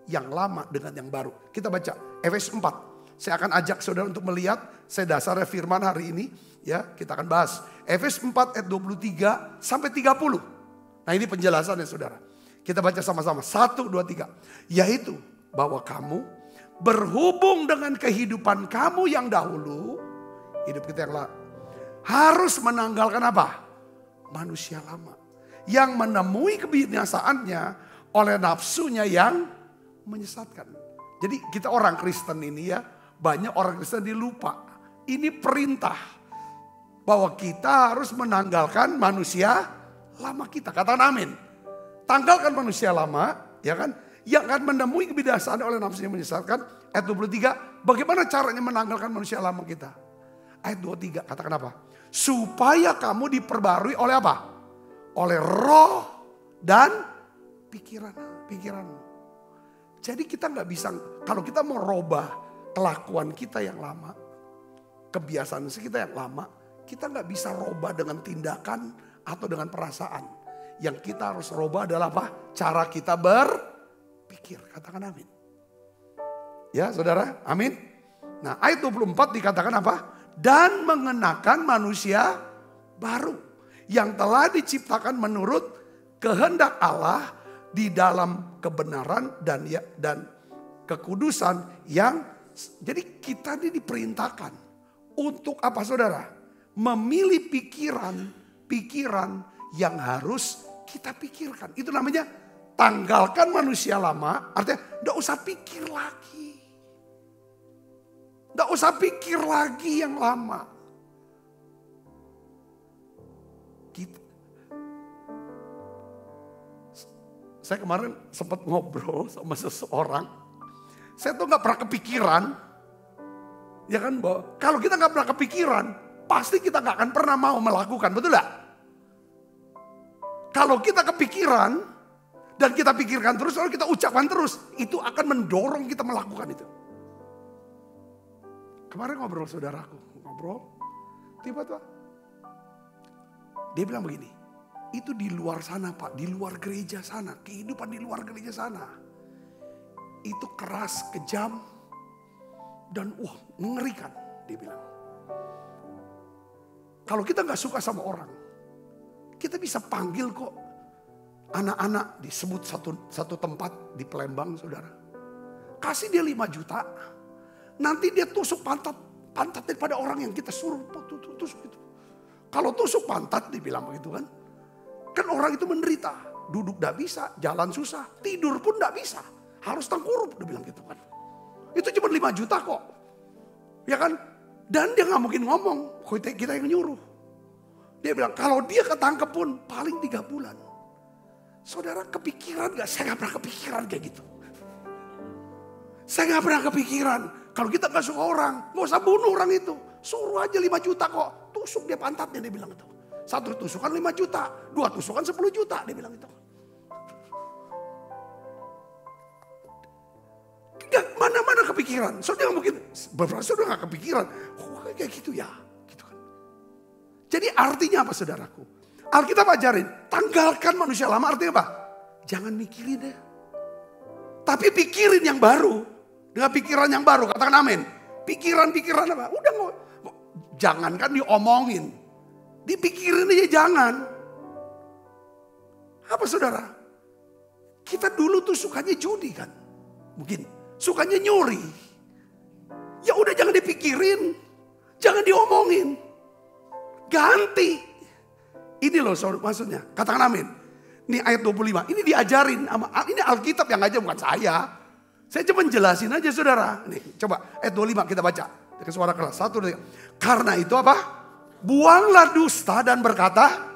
yang lama dengan yang baru. Kita baca Efesus 4. Saya akan ajak saudara untuk melihat, saya dasarnya firman hari ini. Ya, kita akan bahas. Efesus 4 ayat 23 sampai 30. Nah ini penjelasannya saudara. Kita baca sama-sama. 1, 2, 3. Yaitu bahwa kamu berhubung dengan kehidupan kamu yang dahulu. Hidup kita yang lalu. Harus menanggalkan apa? Manusia lama. Yang menemui kebinasaannya oleh nafsunya yang menyesatkan. Jadi kita orang Kristen ini ya. Banyak orang Kristen dilupa. Ini perintah. Bahwa kita harus menanggalkan manusia lama kita. Katakan amin. Tanggalkan manusia lama, ya kan? Yang akan menemui kebinasaan oleh nafsu yang menyesatkan. Ayat 23, bagaimana caranya menanggalkan manusia lama kita? Ayat 23, katakan apa? Supaya kamu diperbarui oleh apa? Oleh roh dan pikiran. Jadi kita nggak bisa, kalau kita mau rubah kelakuan kita yang lama, kebiasaan kita yang lama, kita nggak bisa rubah dengan tindakan atau dengan perasaan. Yang kita harus rubah adalah apa? Cara kita berpikir. Katakan amin. Ya saudara, amin. Nah ayat 24 dikatakan apa? Dan mengenakan manusia baru. Yang telah diciptakan menurut kehendak Allah di dalam kebenaran dan kekudusan yang. Jadi kita ini diperintahkan. Untuk apa saudara? Memilih pikiran yang harus kita pikirkan. Itu namanya tanggalkan manusia lama. Artinya gak usah pikir lagi. Gak usah pikir lagi yang lama. Saya kemarin sempat ngobrol sama seseorang. Saya tuh gak pernah kepikiran. Ya kan, bahwa kalau kita gak pernah kepikiran, pasti kita gak akan pernah mau melakukan, betul gak? Kalau kita kepikiran, dan kita pikirkan terus, kalau kita ucapkan terus, itu akan mendorong kita melakukan itu. Kemarin ngobrol saudaraku, tiba-tiba dia bilang begini, itu di luar sana Pak, di luar gereja sana, kehidupan di luar gereja sana. Itu keras, kejam, dan mengerikan, dia bilang. Kalau kita gak suka sama orang, kita bisa panggil kok anak-anak, disebut satu tempat di Palembang saudara. Kasih dia 5 juta, nanti dia tusuk pantat daripada orang yang kita suruh tusuk itu. Kalau tusuk pantat dibilang begitu kan. Kan orang itu menderita. Duduk gak bisa, jalan susah, tidur pun gak bisa. Harus tengkurup, dia bilang gitu kan. Itu cuma 5 juta kok. Ya kan? Dan dia gak mungkin ngomong, kita yang nyuruh. Dia bilang kalau dia ketangkep pun paling 3 bulan. Saudara kepikiran gak? Saya gak pernah kepikiran kayak gitu. Saya gak pernah kepikiran. Kalau kita gak suka orang, gak usah bunuh orang itu. Suruh aja 5 juta kok. Tusuk dia pantatnya, dia bilang itu. 1 tusukan 5 juta. 2 tusukan 10 juta, dia bilang itu. Mana-mana kepikiran. Saudara mungkin, beberapa saudara gak kepikiran. Kayak gitu ya. Gitu kan. Jadi artinya apa saudaraku? Alkitab ajarin, tanggalkan manusia lama artinya apa? Jangan mikirin deh. Tapi pikirin yang baru. Dengan pikiran yang baru, katakan amin. Pikiran-pikiran apa? Udah jangan kan diomongin. Dipikirin aja jangan. Apa saudara? Kita dulu tuh sukanya judi kan. Mungkin sukanya nyuri. Ya udah jangan dipikirin. Jangan diomongin. Ganti. Ini loh maksudnya. Katakan amin. Ini ayat 25. Ini diajarin. Ini Alkitab yang aja bukan saya. Saya cuma jelasin aja saudara. Nih coba ayat 25 kita baca. Dengan suara keras. 1, 2, 3. Karena itu apa? Buanglah dusta dan berkata.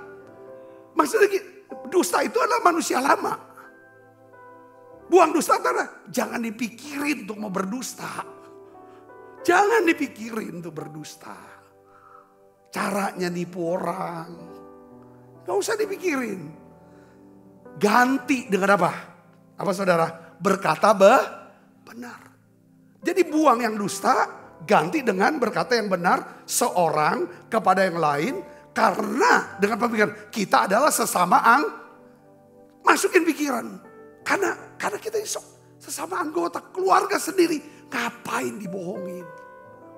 Maksudnya dusta itu adalah manusia lama. Buang dusta adalah jangan dipikirin untuk mau berdusta. Jangan dipikirin untuk berdusta. Caranya nipu orang. Gak usah dipikirin. Ganti dengan apa? Apa saudara? Berkata benar. Jadi buang yang dusta, ganti dengan berkata yang benar seorang kepada yang lain. Karena dengan pemikiran kita adalah sesama masukin pikiran. Karena kita sesama anggota keluarga sendiri. Ngapain dibohongin?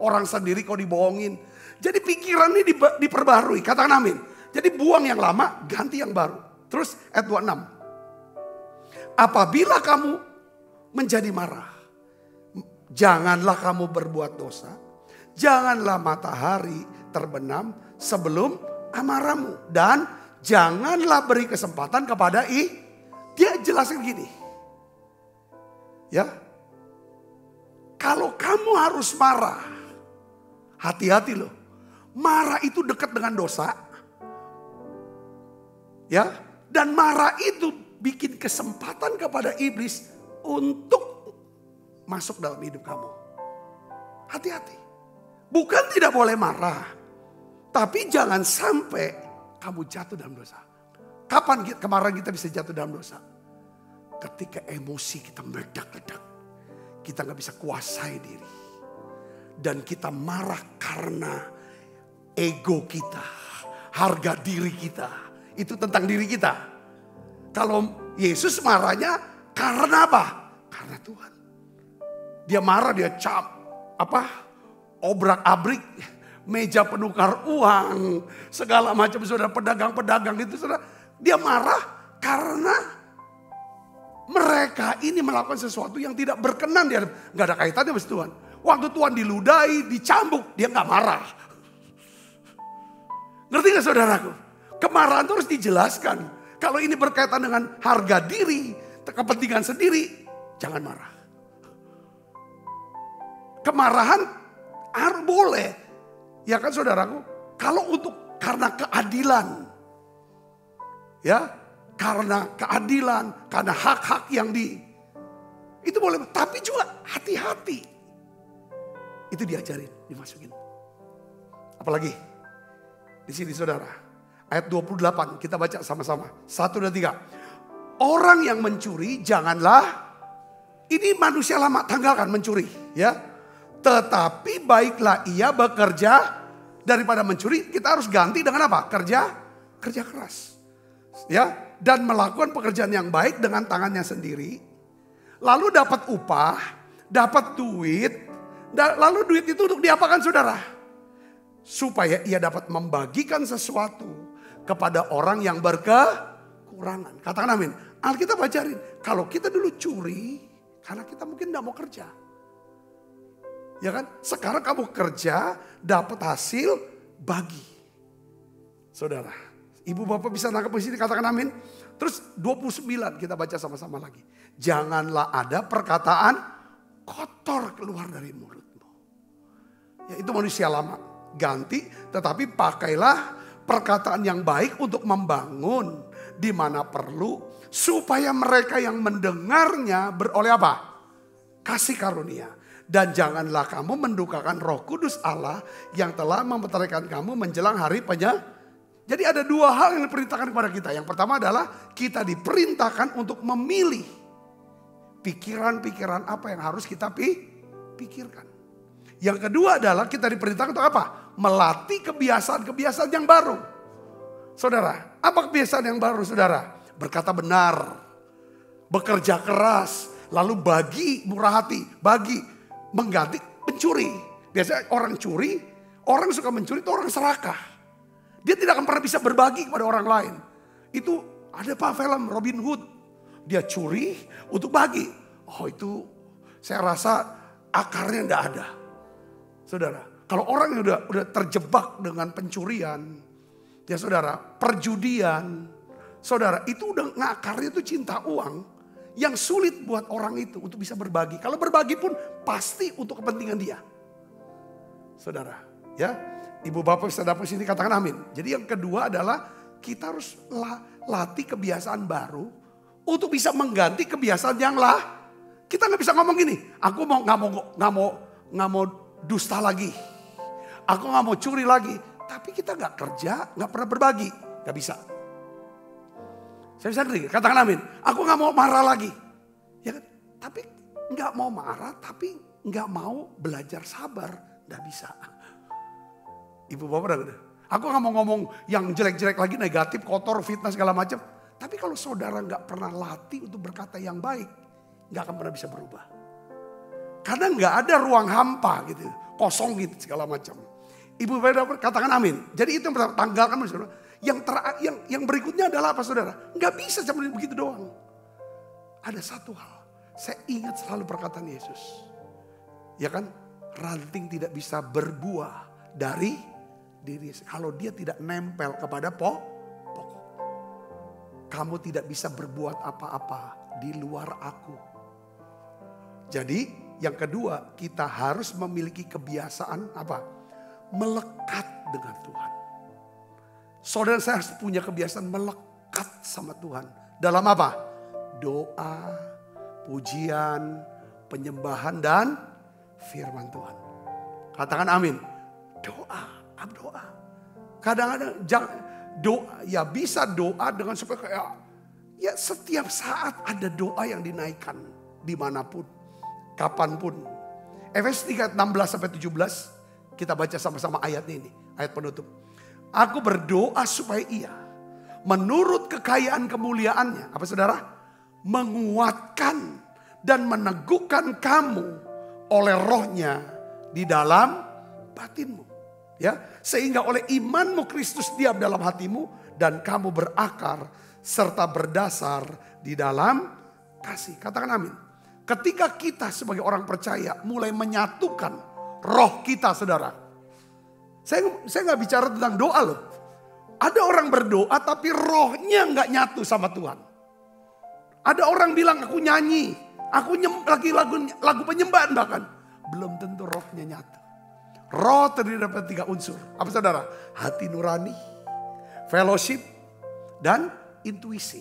Orang sendiri kok dibohongin. Jadi pikiran ini diperbarui. Katakan amin. Jadi buang yang lama, ganti yang baru. Terus ayat 26. Apabila kamu menjadi marah, janganlah kamu berbuat dosa. Janganlah matahari terbenam sebelum amarahmu. Dan janganlah beri kesempatan kepada dia jelasin gini. Ya. Kalau kamu harus marah, hati-hati loh. Marah itu dekat dengan dosa. Ya, dan marah itu bikin kesempatan kepada iblis untuk masuk dalam hidup kamu. Hati-hati. Bukan tidak boleh marah. Tapi jangan sampai kamu jatuh dalam dosa. Kapan kemarin kita bisa jatuh dalam dosa? Ketika emosi kita meledak-ledak. Kita gak bisa kuasai diri. Dan kita marah karena ego kita. Harga diri kita. Itu tentang diri kita. Kalau Yesus marahnya karena apa? Karena Tuhan. Dia marah, dia obrak-abrik meja penukar uang, segala macam saudara, pedagang-pedagang itu saudara. Dia marah karena mereka ini melakukan sesuatu yang tidak berkenan. Dia nggak ada kaitannya sama Tuhan. Waktu Tuhan diludahi, dicambuk, dia nggak marah. Ngerti nggak saudaraku? Kemarahan itu harus dijelaskan. Kalau ini berkaitan dengan harga diri, kepentingan sendiri, jangan marah. Kemarahan harus boleh. Ya kan saudaraku, kalau karena keadilan. Ya, karena keadilan, karena hak-hak yang itu boleh, tapi juga hati-hati. Itu diajarin, dimasukin. Apalagi di sini saudara, ayat 28 kita baca sama-sama. 1 dan 3. Orang yang mencuri janganlah, ini manusia lama tanggalkan mencuri, ya. Tetapi baiklah ia bekerja daripada mencuri. Kita harus ganti dengan apa? Kerja keras. Ya, dan melakukan pekerjaan yang baik dengan tangannya sendiri. Lalu dapat upah, dapat duit. Lalu duit itu untuk diapakan saudara? Supaya ia dapat membagikan sesuatu kepada orang yang berkekurangan. Katakan amin. Alkitab ajarin, kalau kita dulu curi, karena kita mungkin tidak mau kerja. Ya kan? Sekarang kamu kerja, dapat hasil, bagi. Saudara, ibu bapak bisa nangkep di sini, katakan amin. Terus 29 kita baca sama-sama lagi. Janganlah ada perkataan kotor keluar dari mulutmu. Ya, itu manusia lama. Ganti, tetapi pakailah perkataan yang baik untuk membangun di mana perlu, supaya mereka yang mendengarnya beroleh apa? Kasih karunia. Dan janganlah kamu mendukakan Roh Kudus Allah yang telah memperterekan kamu menjelang hari Jadi ada dua hal yang diperintahkan kepada kita. Yang pertama adalah kita diperintahkan untuk memilih pikiran-pikiran apa yang harus kita pikirkan. Yang kedua adalah kita diperintahkan untuk apa? Melatih kebiasaan-kebiasaan yang baru. Saudara, apa kebiasaan yang baru saudara? Berkata benar, bekerja keras, lalu bagi, murah hati, bagi, mengganti pencuri. Biasanya orang curi, orang suka mencuri itu orang serakah. Dia tidak akan pernah bisa berbagi kepada orang lain. Itu ada film Robin Hood. Dia curi untuk bagi. Oh itu saya rasa akarnya tidak ada. Saudara, kalau orang yang udah terjebak dengan pencurian, ya saudara, perjudian, saudara itu udah ngakarnya itu cinta uang yang sulit buat orang itu untuk bisa berbagi. Kalau berbagi pun pasti untuk kepentingan dia. Saudara, ya, ibu bapak bisa dapat sini katakan amin. Jadi yang kedua adalah kita harus latih kebiasaan baru untuk bisa mengganti kebiasaan yang kita nggak bisa ngomong gini, aku nggak mau dusta lagi, aku nggak mau curi lagi. Tapi kita nggak kerja, nggak pernah berbagi, nggak bisa. Saya bisa dengar, katakan amin. Aku nggak mau marah lagi, ya kan? Tapi nggak mau marah, tapi nggak mau belajar sabar, nggak bisa. Ibu bapak udah, aku nggak mau ngomong yang jelek-jelek lagi, negatif, kotor, fitnah segala macam. Tapi kalau saudara nggak pernah latih untuk berkata yang baik, nggak akan pernah bisa berubah. Karena nggak ada ruang hampa gitu, kosong gitu segala macam. Ibu bapak katakan amin. Jadi itu yang pertama, tanggalkan saudara. Yang berikutnya adalah apa saudara? Nggak bisa cuma begitu doang. Ada satu hal, saya ingat selalu perkataan Yesus. Ya kan, ranting tidak bisa berbuah dari diri kalau dia tidak nempel kepada pokok. Kamu tidak bisa berbuat apa-apa di luar aku. Jadi yang kedua, kita harus memiliki kebiasaan apa? Melekat dengan Tuhan. Saudara, saya harus punya kebiasaan melekat sama Tuhan. Dalam apa? Doa, pujian, penyembahan dan firman Tuhan. Katakan amin. Doa. Kadang-kadang doa, ya bisa doa dengan supaya kayak, ya setiap saat ada doa yang dinaikkan dimanapun, kapanpun. Efesus 3:16-17 kita baca sama-sama ayatnya ini, ayat penutup. Aku berdoa supaya ia menurut kekayaan kemuliaannya, apa saudara? Menguatkan dan meneguhkan kamu oleh rohnya di dalam batinmu. Ya, sehingga oleh imanmu Kristus diam dalam hatimu dan kamu berakar serta berdasar di dalam kasih. Katakan amin. Ketika kita sebagai orang percaya mulai menyatukan roh kita saudara. Saya nggak bicara tentang doa loh. Ada orang berdoa tapi rohnya nggak nyatu sama Tuhan. Ada orang bilang aku nyanyi, aku lagi lagu penyembahan bahkan. Belum tentu rohnya nyatu. Roh terdiri dari 3 unsur. Apa saudara? Hati nurani, fellowship, dan intuisi.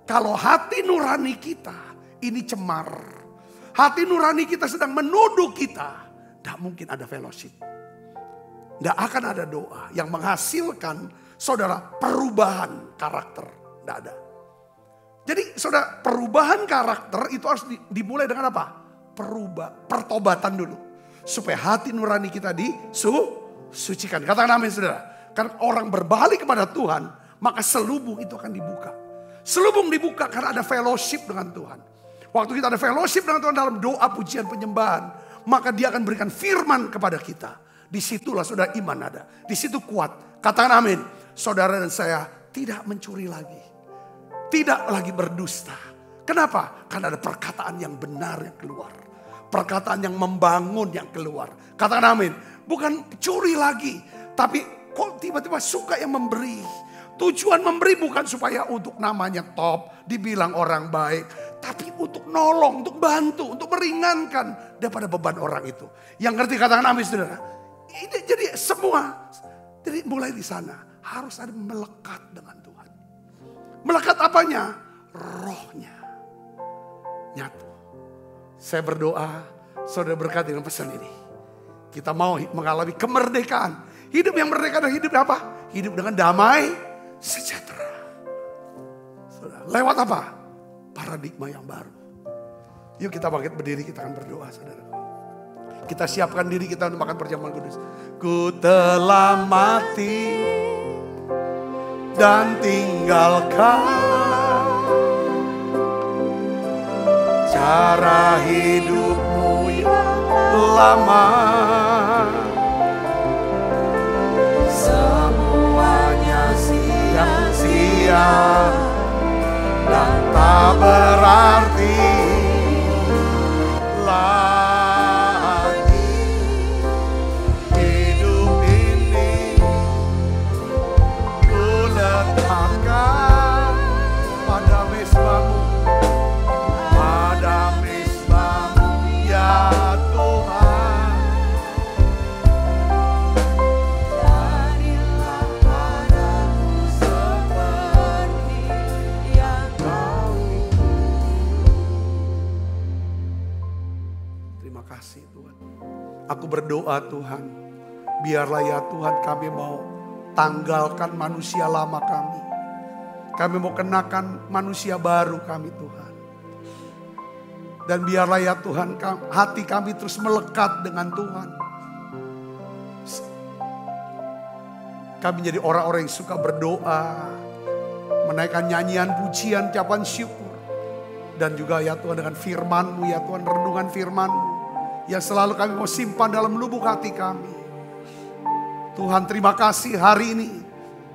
Kalau hati nurani kita ini cemar, hati nurani kita sedang menuduh kita, tidak mungkin ada fellowship. Tidak akan ada doa yang menghasilkan saudara perubahan karakter. Tidak ada. Jadi saudara, perubahan karakter itu harus dimulai dengan apa? Pertobatan dulu. Supaya hati nurani kita disucikan. Katakan amin saudara. Karena orang berbalik kepada Tuhan, maka selubung itu akan dibuka. Selubung dibuka karena ada fellowship dengan Tuhan. Waktu kita ada fellowship dengan Tuhan dalam doa, pujian, penyembahan, maka Dia akan berikan firman kepada kita. Disitulah saudara iman ada. Di situ kuat. Katakan amin. Saudara dan saya tidak mencuri lagi. Tidak lagi berdusta. Kenapa? Karena ada perkataan yang benar yang keluar. Perkataan yang membangun yang keluar. Katakan amin. Bukan curi lagi. Tapi kok tiba-tiba suka yang memberi. Tujuan memberi bukan supaya untuk namanya top, dibilang orang baik. Tapi untuk nolong, untuk bantu, untuk meringankan daripada beban orang itu. Yang ngerti katakan amin saudara. Ini jadi semua. Jadi mulai di sana harus ada melekat dengan Tuhan. Melekat apanya? Rohnya. Nyatu. Saya berdoa, saudara berkati dengan pesan ini. Kita mau mengalami kemerdekaan. Hidup yang merdeka adalah hidup apa? Hidup dengan damai, sejahtera. Saudara, lewat apa? Paradigma yang baru. Yuk kita bangkit berdiri, kita akan berdoa saudara. Kita siapkan diri kita untuk makan perjamuan kudus. Ku telah mati dan tinggalkan cara hidupmu yang lama. Semuanya sia-sia dan tak berarti lagi. Hidup ini ku letakkan pada mezbamu, pada mezbamu ya Tuhan. Jadilah padaku seperti yang Kau ingin. Terima kasih Tuhan. Aku berdoa Tuhan, biarlah ya Tuhan kami mau tanggalkan manusia lama kami. Kami mau kenakan manusia baru kami Tuhan. Dan biarlah ya Tuhan hati kami terus melekat dengan Tuhan. Kami jadi orang-orang yang suka berdoa, menaikkan nyanyian, pujian, ucapan syukur. Dan juga ya Tuhan dengan firman-Mu ya Tuhan, renungan firman-Mu yang selalu kami mau simpan dalam lubuk hati kami. Tuhan terima kasih hari ini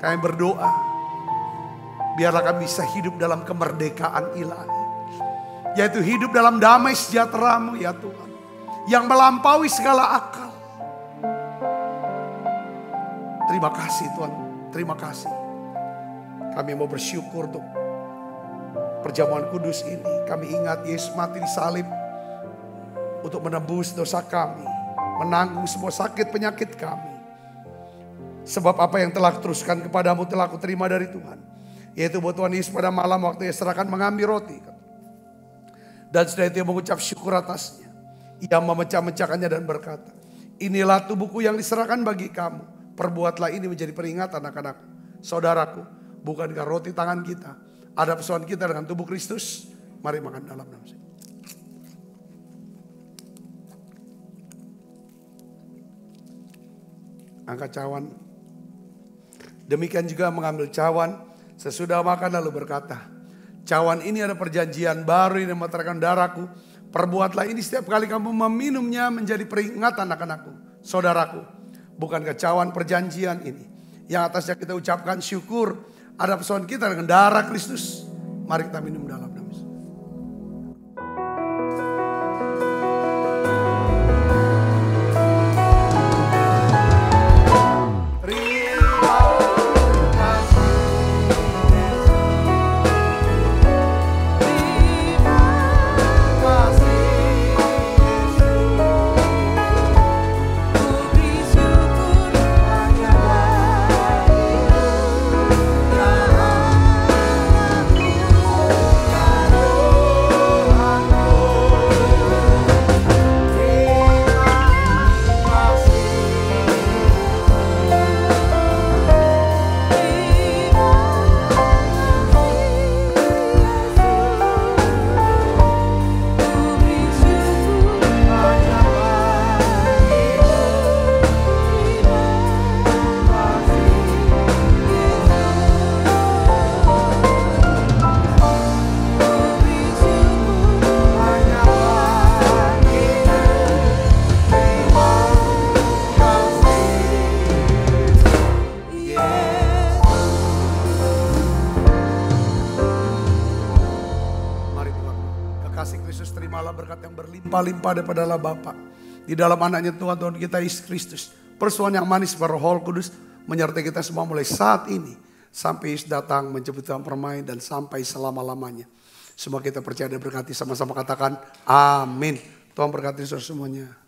kami berdoa. Biarlah kami bisa hidup dalam kemerdekaan ilahi. Yaitu hidup dalam damai sejahtera-Mu ya Tuhan. Yang melampaui segala akal. Terima kasih Tuhan, terima kasih. Kami mau bersyukur untuk perjamuan kudus ini. Kami ingat Yesus mati di salib untuk menebus dosa kami. Menanggung semua sakit penyakit kami. Sebab apa yang telah kuteruskan kepadamu telah kuterima dari Tuhan. Yaitu bahwa Tuhan Yesus pada malam waktu ia serahkan mengambil roti. Dan setelah itu ia mengucap syukur atasnya. Ia memecah-mecahkannya dan berkata, inilah tubuhku yang diserahkan bagi kamu. Perbuatlah ini menjadi peringatan anak-anakku. Saudaraku, bukankah roti tangan kita ada persoalan kita dengan tubuh Kristus? Mari makan dalam nama saya. Angkat cawan. Demikian juga mengambil cawan. Sesudah makan lalu berkata, cawan ini ada perjanjian baru yang memerintahkan darahku. Perbuatlah ini setiap kali kamu meminumnya menjadi peringatan anak-anakku. Saudaraku, bukankah cawan perjanjian ini yang atasnya kita ucapkan syukur ada persoalan kita dengan darah Kristus? Mari kita minum dalam nama Yesus. Ku berlimpah-limpah daripada Allah Bapa. Di dalam anaknya Tuhan kita Yesus Kristus. Persoalan yang manis Roh Kudus menyertai kita semua mulai saat ini. Sampai Yesus datang menjemput Tuhan permain dan sampai selama-lamanya. Semua kita percaya dan berkati, sama-sama katakan amin. Tuhan berkati saudara semuanya.